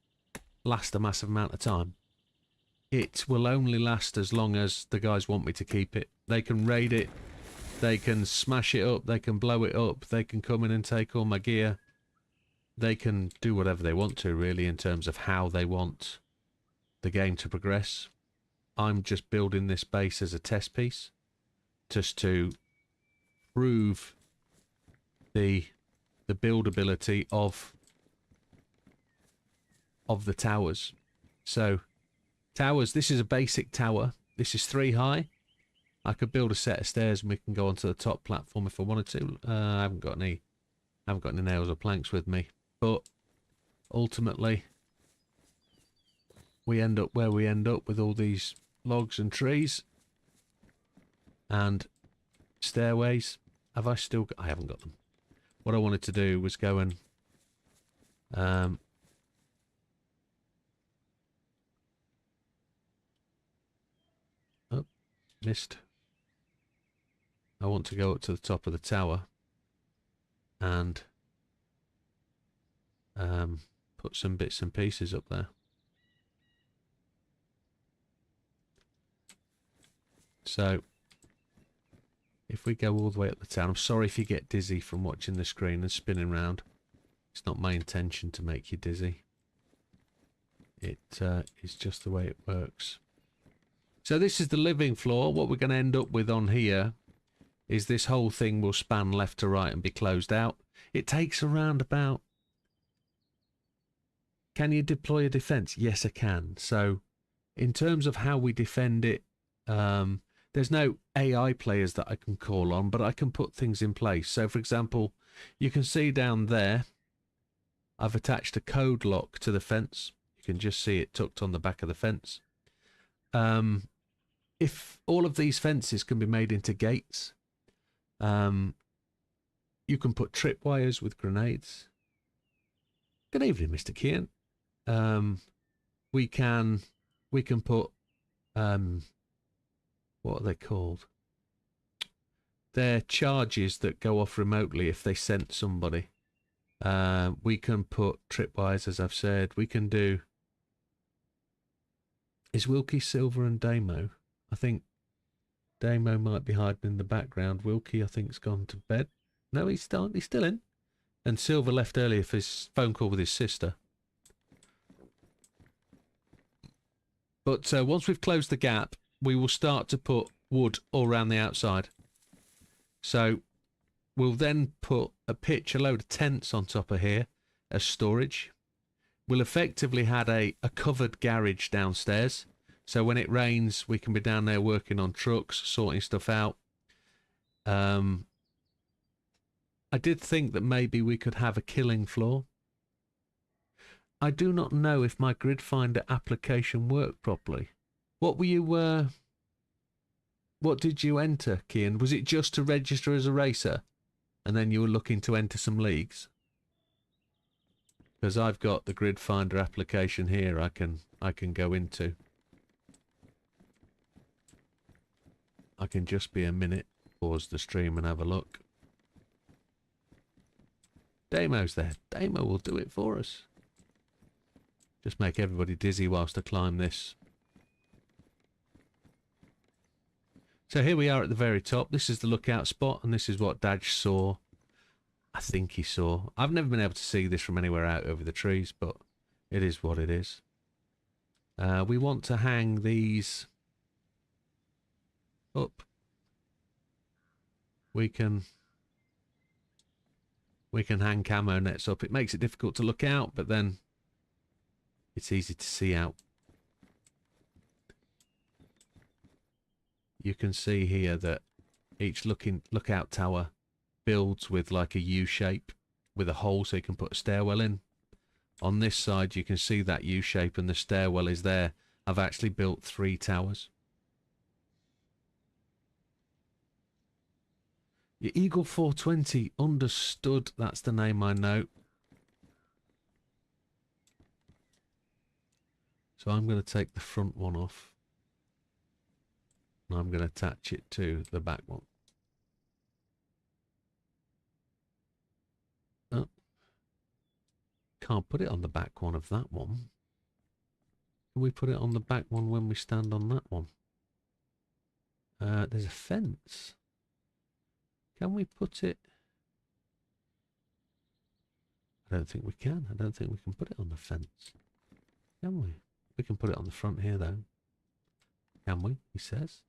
last a massive amount of time. it will only last as long as the guys want me to keep it. They can raid it, they can smash it up, they can blow it up, they can come in and take all my gear. They can do whatever they want to, really, in terms of how they want the game to progress. I'm just building this base as a test piece, just to prove the buildability of the towers. So towers, this is a basic tower. This is 3 high. I could build a set of stairs and we can go onto the top platform if I wanted to. I haven't got any nails or planks with me, but ultimately we end up where we end up with all these logs and trees and stairways. Have I still got... I haven't got them. What I wanted to do was go and oh, missed. I want to go up to the top of the tower and put some bits and pieces up there. So if we go all the way up the town, I'm sorry if you get dizzy from watching the screen and spinning round. It's not my intention to make you dizzy. It is just the way it works. So this is the living floor. What we're going to end up with on here is this whole thing will span left to right and be closed out. It takes around about... Can you deploy a defense? Yes, I can. So in terms of how we defend it, there's no AI players that I can call on, but I can put things in place. So, for example, you can see down there, I've attached a code lock to the fence. You can just see it tucked on the back of the fence. If all of these fences can be made into gates, you can put tripwires with grenades. Good evening, Mr. Kean. We can put... what are they called? They're charges that go off remotely if they sent somebody. We can put tripwires, as I've said. We can do... Is Wilkie, Silver and Damo? I think Damo might be hiding in the background. Wilkie, I think, has gone to bed. No, he's still in. And Silver left earlier for his phone call with his sister. But once we've closed the gap, we will start to put wood all around the outside. So we'll then pitch a load of tents on top of here as storage. We'll effectively have a covered garage downstairs. So when it rains, we can be down there working on trucks, sorting stuff out. I did think that maybe we could have a killing floor. I do not know if my grid finder application worked properly. What were you... what did you enter, Kian? Was it just to register as a racer? And then you were looking to enter some leagues? Because I've got the grid finder application here I can go into. I can just be a minute, pause the stream and have a look. Damo's there. Damo will do it for us. Just make everybody dizzy whilst I climb this. So here we are at the very top. This is the lookout spot, and this is what Daj saw. I think he saw. I've never been able to see this from anywhere out over the trees, but it is what it is. We want to hang these up. We can hang camo nets up. It makes it difficult to look out, but then it's easy to see out. You can see here that each lookout tower builds with like a U shape with a hole so you can put a stairwell in. On this side you can see that U shape and the stairwell is there. I've actually built 3 towers. Your Eagle 420, understood, that's the name I know. So I'm going to take the front one off. And I'm going to attach it to the back one. Oh. Can't put it on the back one of that one. Can we put it on the back one when we stand on that one? There's a fence. Can we put it? I don't think we can. I don't think we can put it on the fence. Can we? We can put it on the front here, though. Can we? He says.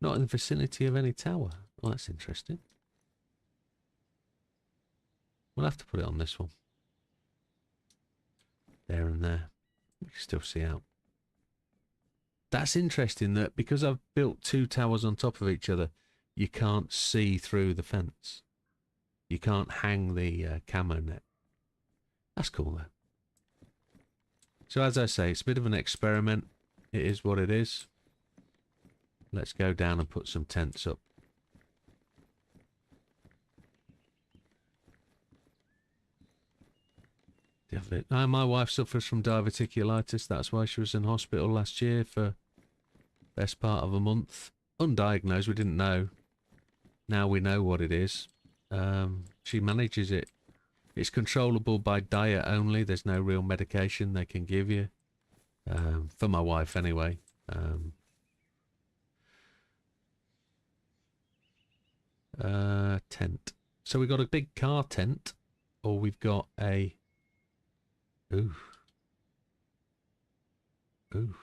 Not in the vicinity of any tower. Oh, that's interesting. We'll have to put it on this one. There and there. We can still see out. That's interesting that because I've built two towers on top of each other, you can't see through the fence. You can't hang the camo net. That's cool, though. So as I say, it's a bit of an experiment. It is what it is. Let's go down and put some tents up. My wife suffers from diverticulitis. That's why she was in hospital last year for best part of a month. Undiagnosed, we didn't know. Now we know what it is. She manages it. It's controllable by diet only. There's no real medication they can give you. For my wife, anyway. Tent. So we've got a big car tent, or we've got a... Ooh. Ooh.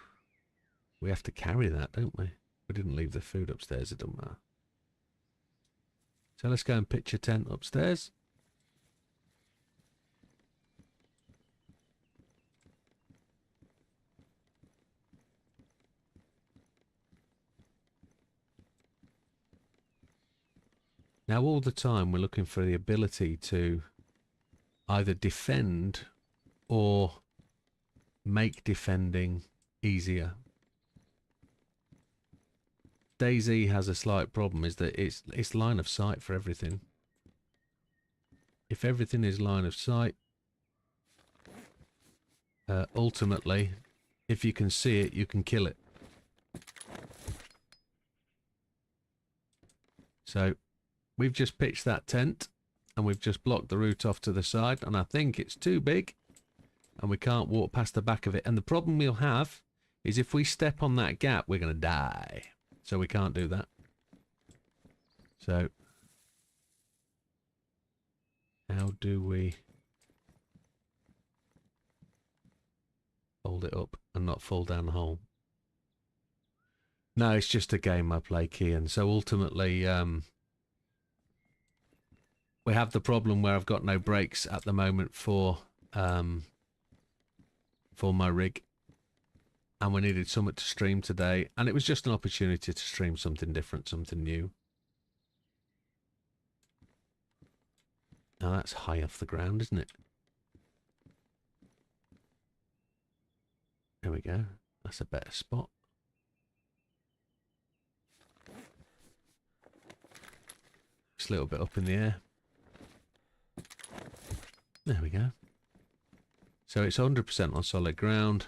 We have to carry that, don't we? We didn't leave the food upstairs, it doesn't matter. So let's go and pitch a tent upstairs. Now all the time we're looking for the ability to either defend or make defending easier. DayZ has a slight problem, is that it's line of sight for everything. If everything is line of sight, ultimately, if you can see it, you can kill it. So we've just pitched that tent and we've just blocked the route off to the side, and I think it's too big and we can't walk past the back of it. And the problem we'll have is if we step on that gap, we're going to die. So we can't do that. So how do we hold it up and not fall down the hole? No, it's just a game I play, Kian. So ultimately, we have the problem where I've got no brakes at the moment for my rig. And we needed something to stream today. And it was just an opportunity to stream something different, something new. Now that's high off the ground, isn't it? There we go. That's a better spot. Just a little bit up in the air. There we go. So it's 100% on solid ground.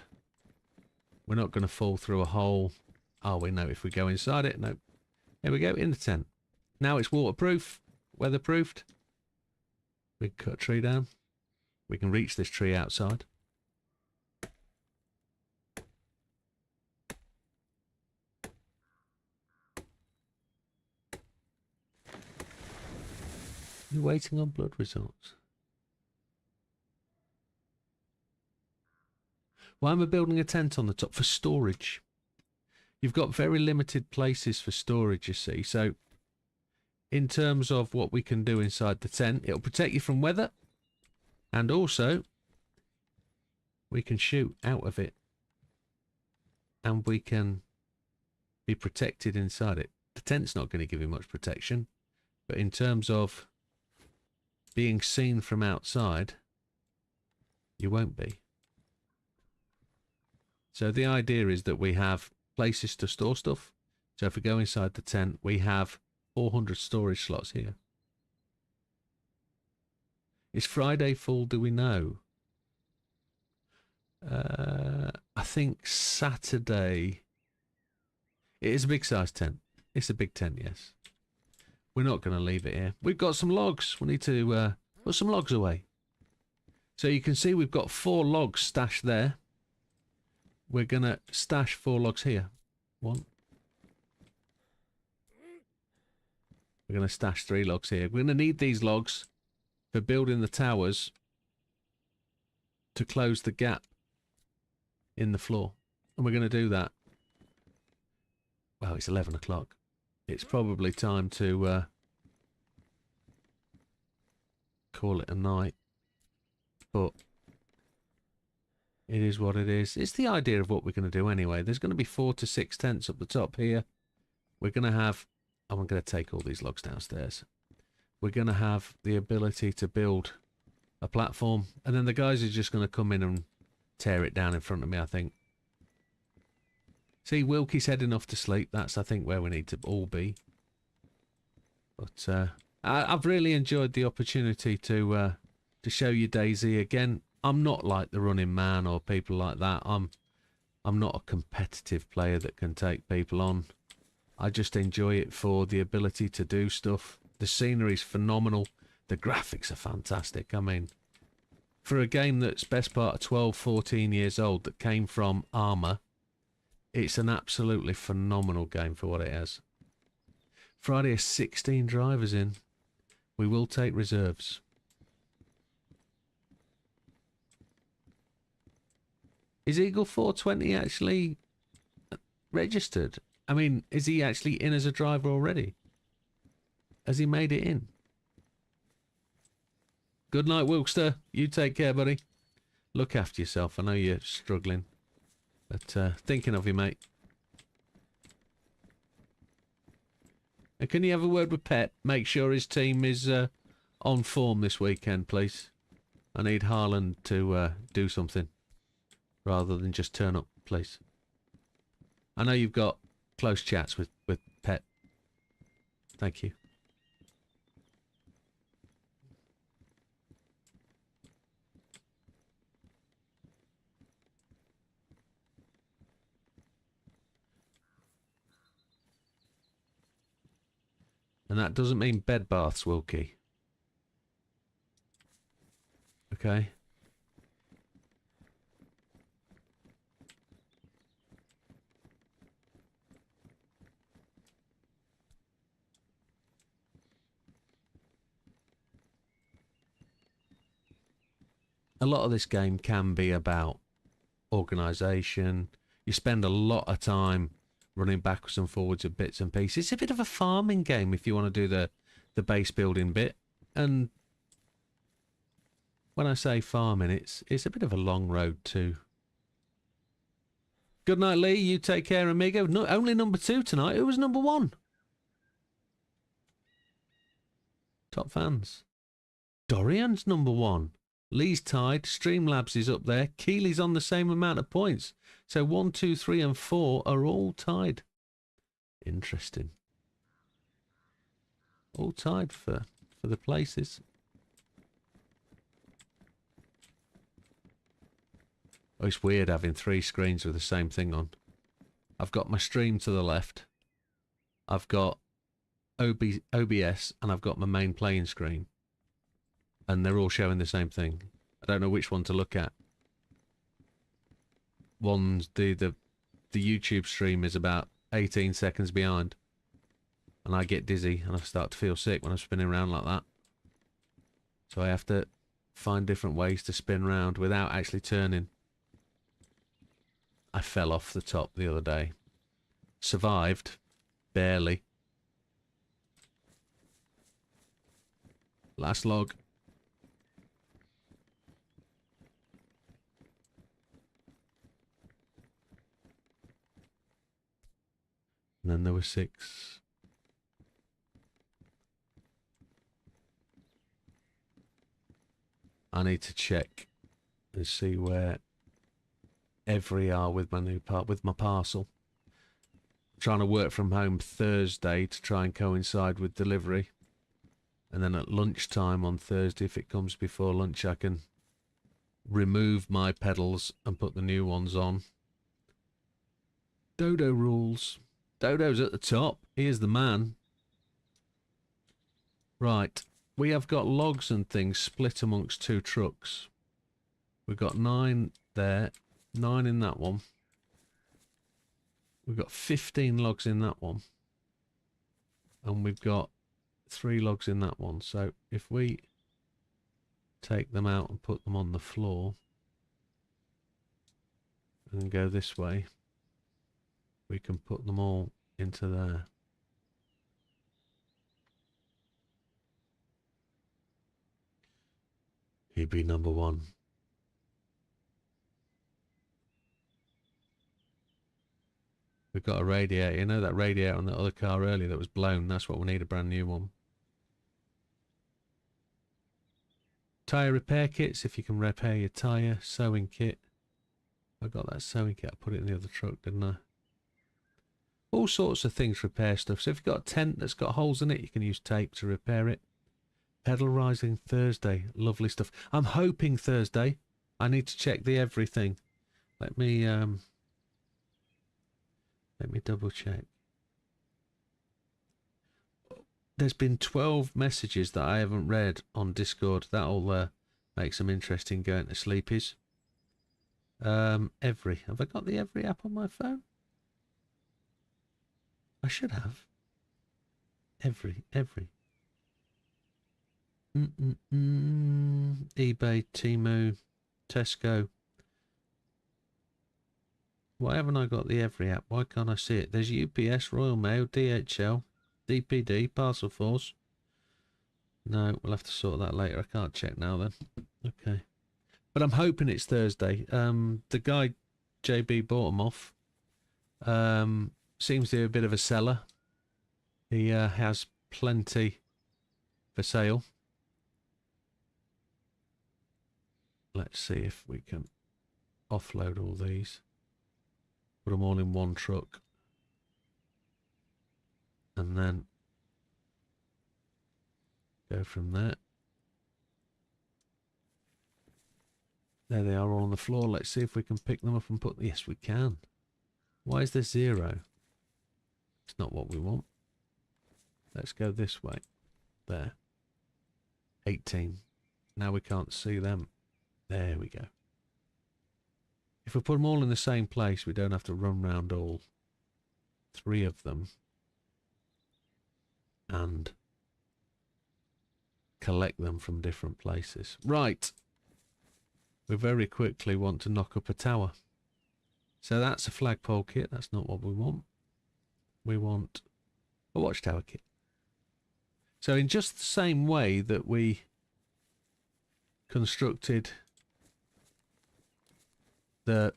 We're not going to fall through a hole. Oh, we know if we go inside it. No. There we go, in the tent. Now it's waterproof, weatherproofed. We can cut a tree down. We can reach this tree outside. You're waiting on blood results. Why am I building a tent on the top? For storage. You've got very limited places for storage, you see. So, in terms of what we can do inside the tent, it'll protect you from weather. And also, we can shoot out of it. And we can be protected inside it. The tent's not going to give you much protection. But in terms of being seen from outside, you won't be. So the idea is that we have places to store stuff. So if we go inside the tent, we have 400 storage slots here. Is Friday full, do we know? I think Saturday... It is a big size tent. It's a big tent, yes. We're not going to leave it here. We've got some logs. We need to put some logs away. So you can see we've got 4 logs stashed there. we're going to stash 4 logs here. 1. We're going to stash 3 logs here. We're going to need these logs for building the towers to close the gap in the floor. And we're going to do that. Well, it's 11 o'clock. It's probably time to call it a night. But it is what it is. It's the idea of what we're going to do anyway. There's going to be 4 to 6 tents up the top here. We're going to have... I'm going to take all these logs downstairs. We're going to have the ability to build a platform. And then the guys are just going to come in and tear it down in front of me, I think. See, Wilkie's heading off to sleep. That's, I think, where we need to all be. But I've really enjoyed the opportunity to show you DayZ again. I'm not like the Running Man or people like that. I'm not a competitive player that can take people on. I just enjoy it for the ability to do stuff. The scenery's phenomenal. The graphics are fantastic. I mean, for a game that's best part of 12, 14 years old that came from Armour, it's an absolutely phenomenal game for what it has. Friday has 16 drivers in. We will take reserves. Is Eagle 420 actually registered? I mean, is he actually in as a driver already? Has he made it in? Good night, Wilkster. You take care, buddy. Look after yourself. I know you're struggling. But thinking of you, mate. And can you have a word with Pep? Make sure his team is on form this weekend, please. I need Haaland to do something rather than just turn up, please. I know you've got close chats with Pep. Thank you. And that doesn't mean bed baths, Wilkie. Okay. A lot of this game can be about organisation. You spend a lot of time running backwards and forwards of bits and pieces. It's a bit of a farming game if you want to do the base building bit. And when I say farming, it's a bit of a long road too. Good night, Lee. You take care, amigo. No, only number 2 tonight. Who was number 1? Top fans. Dorian's number 1. Lee's tied. Streamlabs is up there. Keely's on the same amount of points. So 1, 2, 3 and 4 are all tied. Interesting. All tied for the places. Oh, it's weird having 3 screens with the same thing on. I've got my stream to the left. I've got OBS and I've got my main playing screen. And they're all showing the same thing. I don't know which one to look at. One's the YouTube stream is about 18 seconds behind. And I get dizzy and I start to feel sick when I'm spinning around like that. So I have to find different ways to spin round without actually turning. I fell off the top the other day. Survived. Barely. Last log. And then there were 6. I need to check and see where every are with my new with my parcel. I'm trying to work from home Thursday to try and coincide with delivery. And then at lunchtime on Thursday, if it comes before lunch, I can remove my pedals and put the new ones on. Dodo rules. Dodo's at the top. He is the man. Right. We have got logs and things split amongst 2 trucks. We've got 9 there. 9 in that one. We've got 15 logs in that one. And we've got 3 logs in that one. So if we take them out and put them on the floor and then go this way, we can put them all into there. He'd be number 1. We've got a radiator. You know that radiator on the other car earlier that was blown? That's what we need, a brand new one. Tyre repair kits, if you can repair your tyre. Sewing kit. I got that sewing kit. I put it in the other truck, didn't I? All sorts of things to repair stuff. So if you've got a tent that's got holes in it, you can use tape to repair it. Pedal rising Thursday. Lovely stuff. I'm hoping Thursday. I need to check the everything. Let me double check. There's been 12 messages that I haven't read on Discord. That'll make some interesting going to sleepies. Every. Have I got the Every app on my phone? I should have. Every. eBay, Temu, Tesco. Why haven't I got the Every app? Why can't I see it? There's UPS, Royal Mail, DHL, DPD, Parcel Force. No, we'll have to sort that later. I can't check now then. Okay. But I'm hoping it's Thursday. The guy JB bought them off. Seems to be a bit of a seller. He has plenty for sale. Let's see if we can offload all these. Put them all in one truck. And then go from there. There they are all on the floor. Let's see if we can pick them up and put... Yes, we can. Why is there 0? It's not what we want. Let's go this way. There. 18. Now we can't see them. There we go. If we put them all in the same place, we don't have to run round all 3 of them and collect them from different places. Right. We very quickly want to knock up a tower. So that's a flagpole kit. That's not what we want. We want a watchtower kit. So in just the same way that we constructed the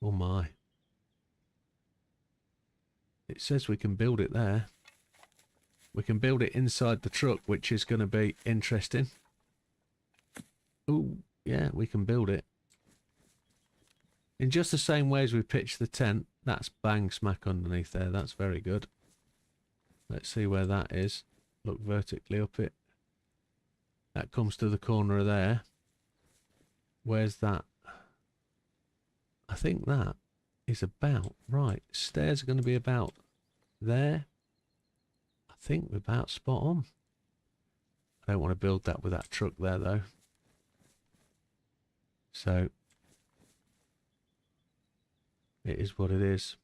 oh my, it says we can build it there. We can build it inside the truck, which is going to be interesting. Oh yeah, we can build it in just the same way as we pitched the tent. That's bang smack underneath there. That's very good. Let's see where that is. Look vertically up it. That comes to the corner of there. Where's that? I think that is about right. Stairs are going to be about there. I think we're about spot on. I don't want to build that with that truck there though. So it is what it is.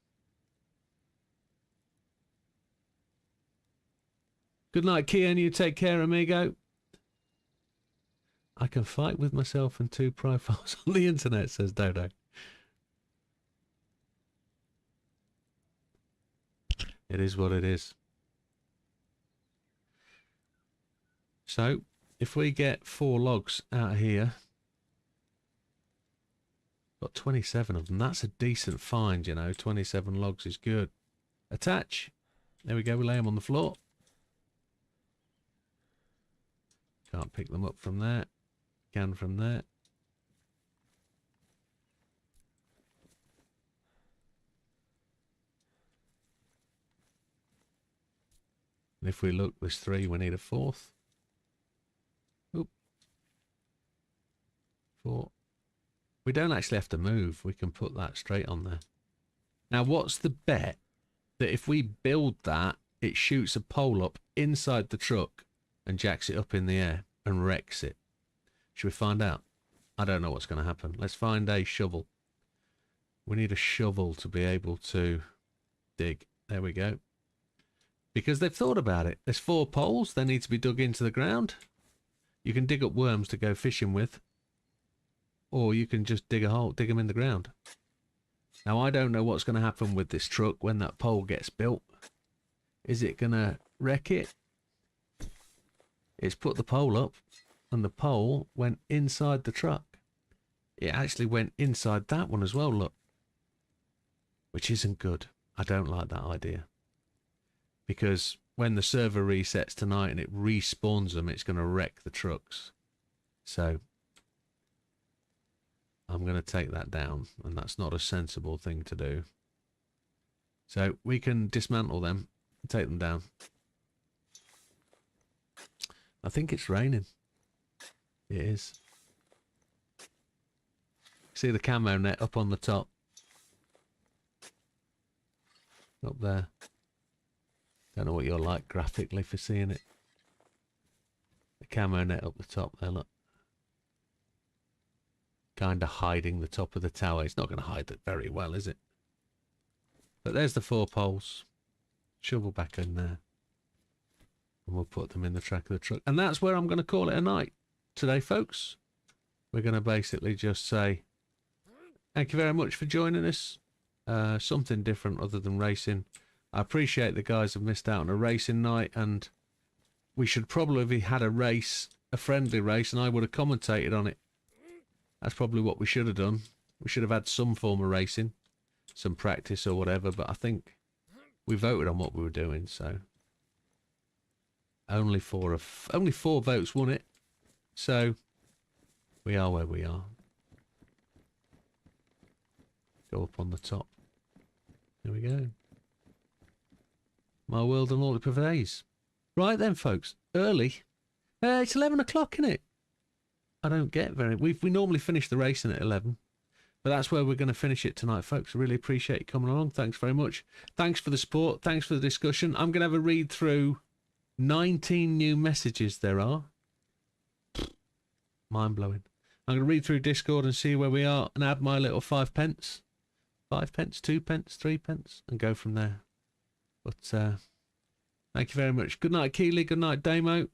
Good night, Kian. You take care, amigo. I can fight with myself and 2 profiles on the internet, says Dodo. It is what it is. So, if we get 4 logs out of here, got 27 of them. That's a decent find, you know. 27 logs is good. Attach. There we go. We lay them on the floor. Can't pick them up from there. Can from there. And if we look, there's 3. We need a 4th. Oop. 4. We don't actually have to move. We can put that straight on there. Now, what's the bet that if we build that, it shoots a pole up inside the truck and jacks it up in the air? and wrecks it. Should we find out? I don't know what's going to happen. Let's find a shovel. We need a shovel to be able to dig. There we go. Because they've thought about it. There's 4 poles. They need to be dug into the ground. You can dig up worms to go fishing with. Or you can just dig a hole, dig them in the ground. Now, I don't know what's going to happen with this truck when that pole gets built. Is it going to wreck it? It's put the pole up, and the pole went inside the truck. It actually went inside that one as well, look. Which isn't good. I don't like that idea. Because when the server resets tonight and it respawns them, it's going to wreck the trucks. So I'm going to take that down, and that's not a sensible thing to do. So we can dismantle them and take them down. I think it's raining. It is. See the camo net up on the top. Up there. Don't know what you're like graphically for seeing it. The camo net up the top there, look. Kind of hiding the top of the tower. It's not going to hide it very well, is it? But there's the 4 poles. Shovel back in there. And we'll put them in the track of the truck. And that's where I'm going to call it a night today, folks. We're going to basically just say thank you very much for joining us. Something different other than racing. I appreciate the guys have missed out on a racing night, and we should probably have had a race, a friendly race, and I would have commentated on it. That's probably what we should have done. We should have had some form of racing, some practice or whatever, but I think we voted on what we were doing, so only 4 votes won it. So we are where we are. Go up on the top. There we go. My world and all it pervades. Right then, folks. Early. It's 11 o'clock, isn't it? I don't get very... We normally finish the racing at 11. But that's where we're going to finish it tonight, folks. I really appreciate you coming along. Thanks very much. Thanks for the support. Thanks for the discussion. I'm going to have a read through 19 new messages there are. Mind-blowing. I'm going to read through Discord and see where we are and add my little 5 pence. 5 pence, 2 pence, 3 pence, and go from there. But thank you very much. Good night, Keeley. Good night, Damo.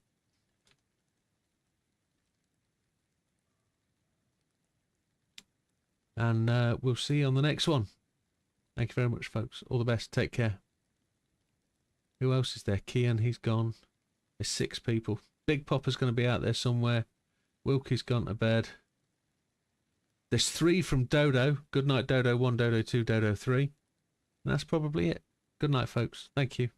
And we'll see you on the next one. Thank you very much, folks. All the best. Take care. Who else is there? Kian, he's gone. There's 6 people. Big Popper's going to be out there somewhere. Wilkie's gone to bed. There's 3 from Dodo. Good night, Dodo 1, Dodo 2, Dodo 3. And that's probably it. Good night, folks. Thank you.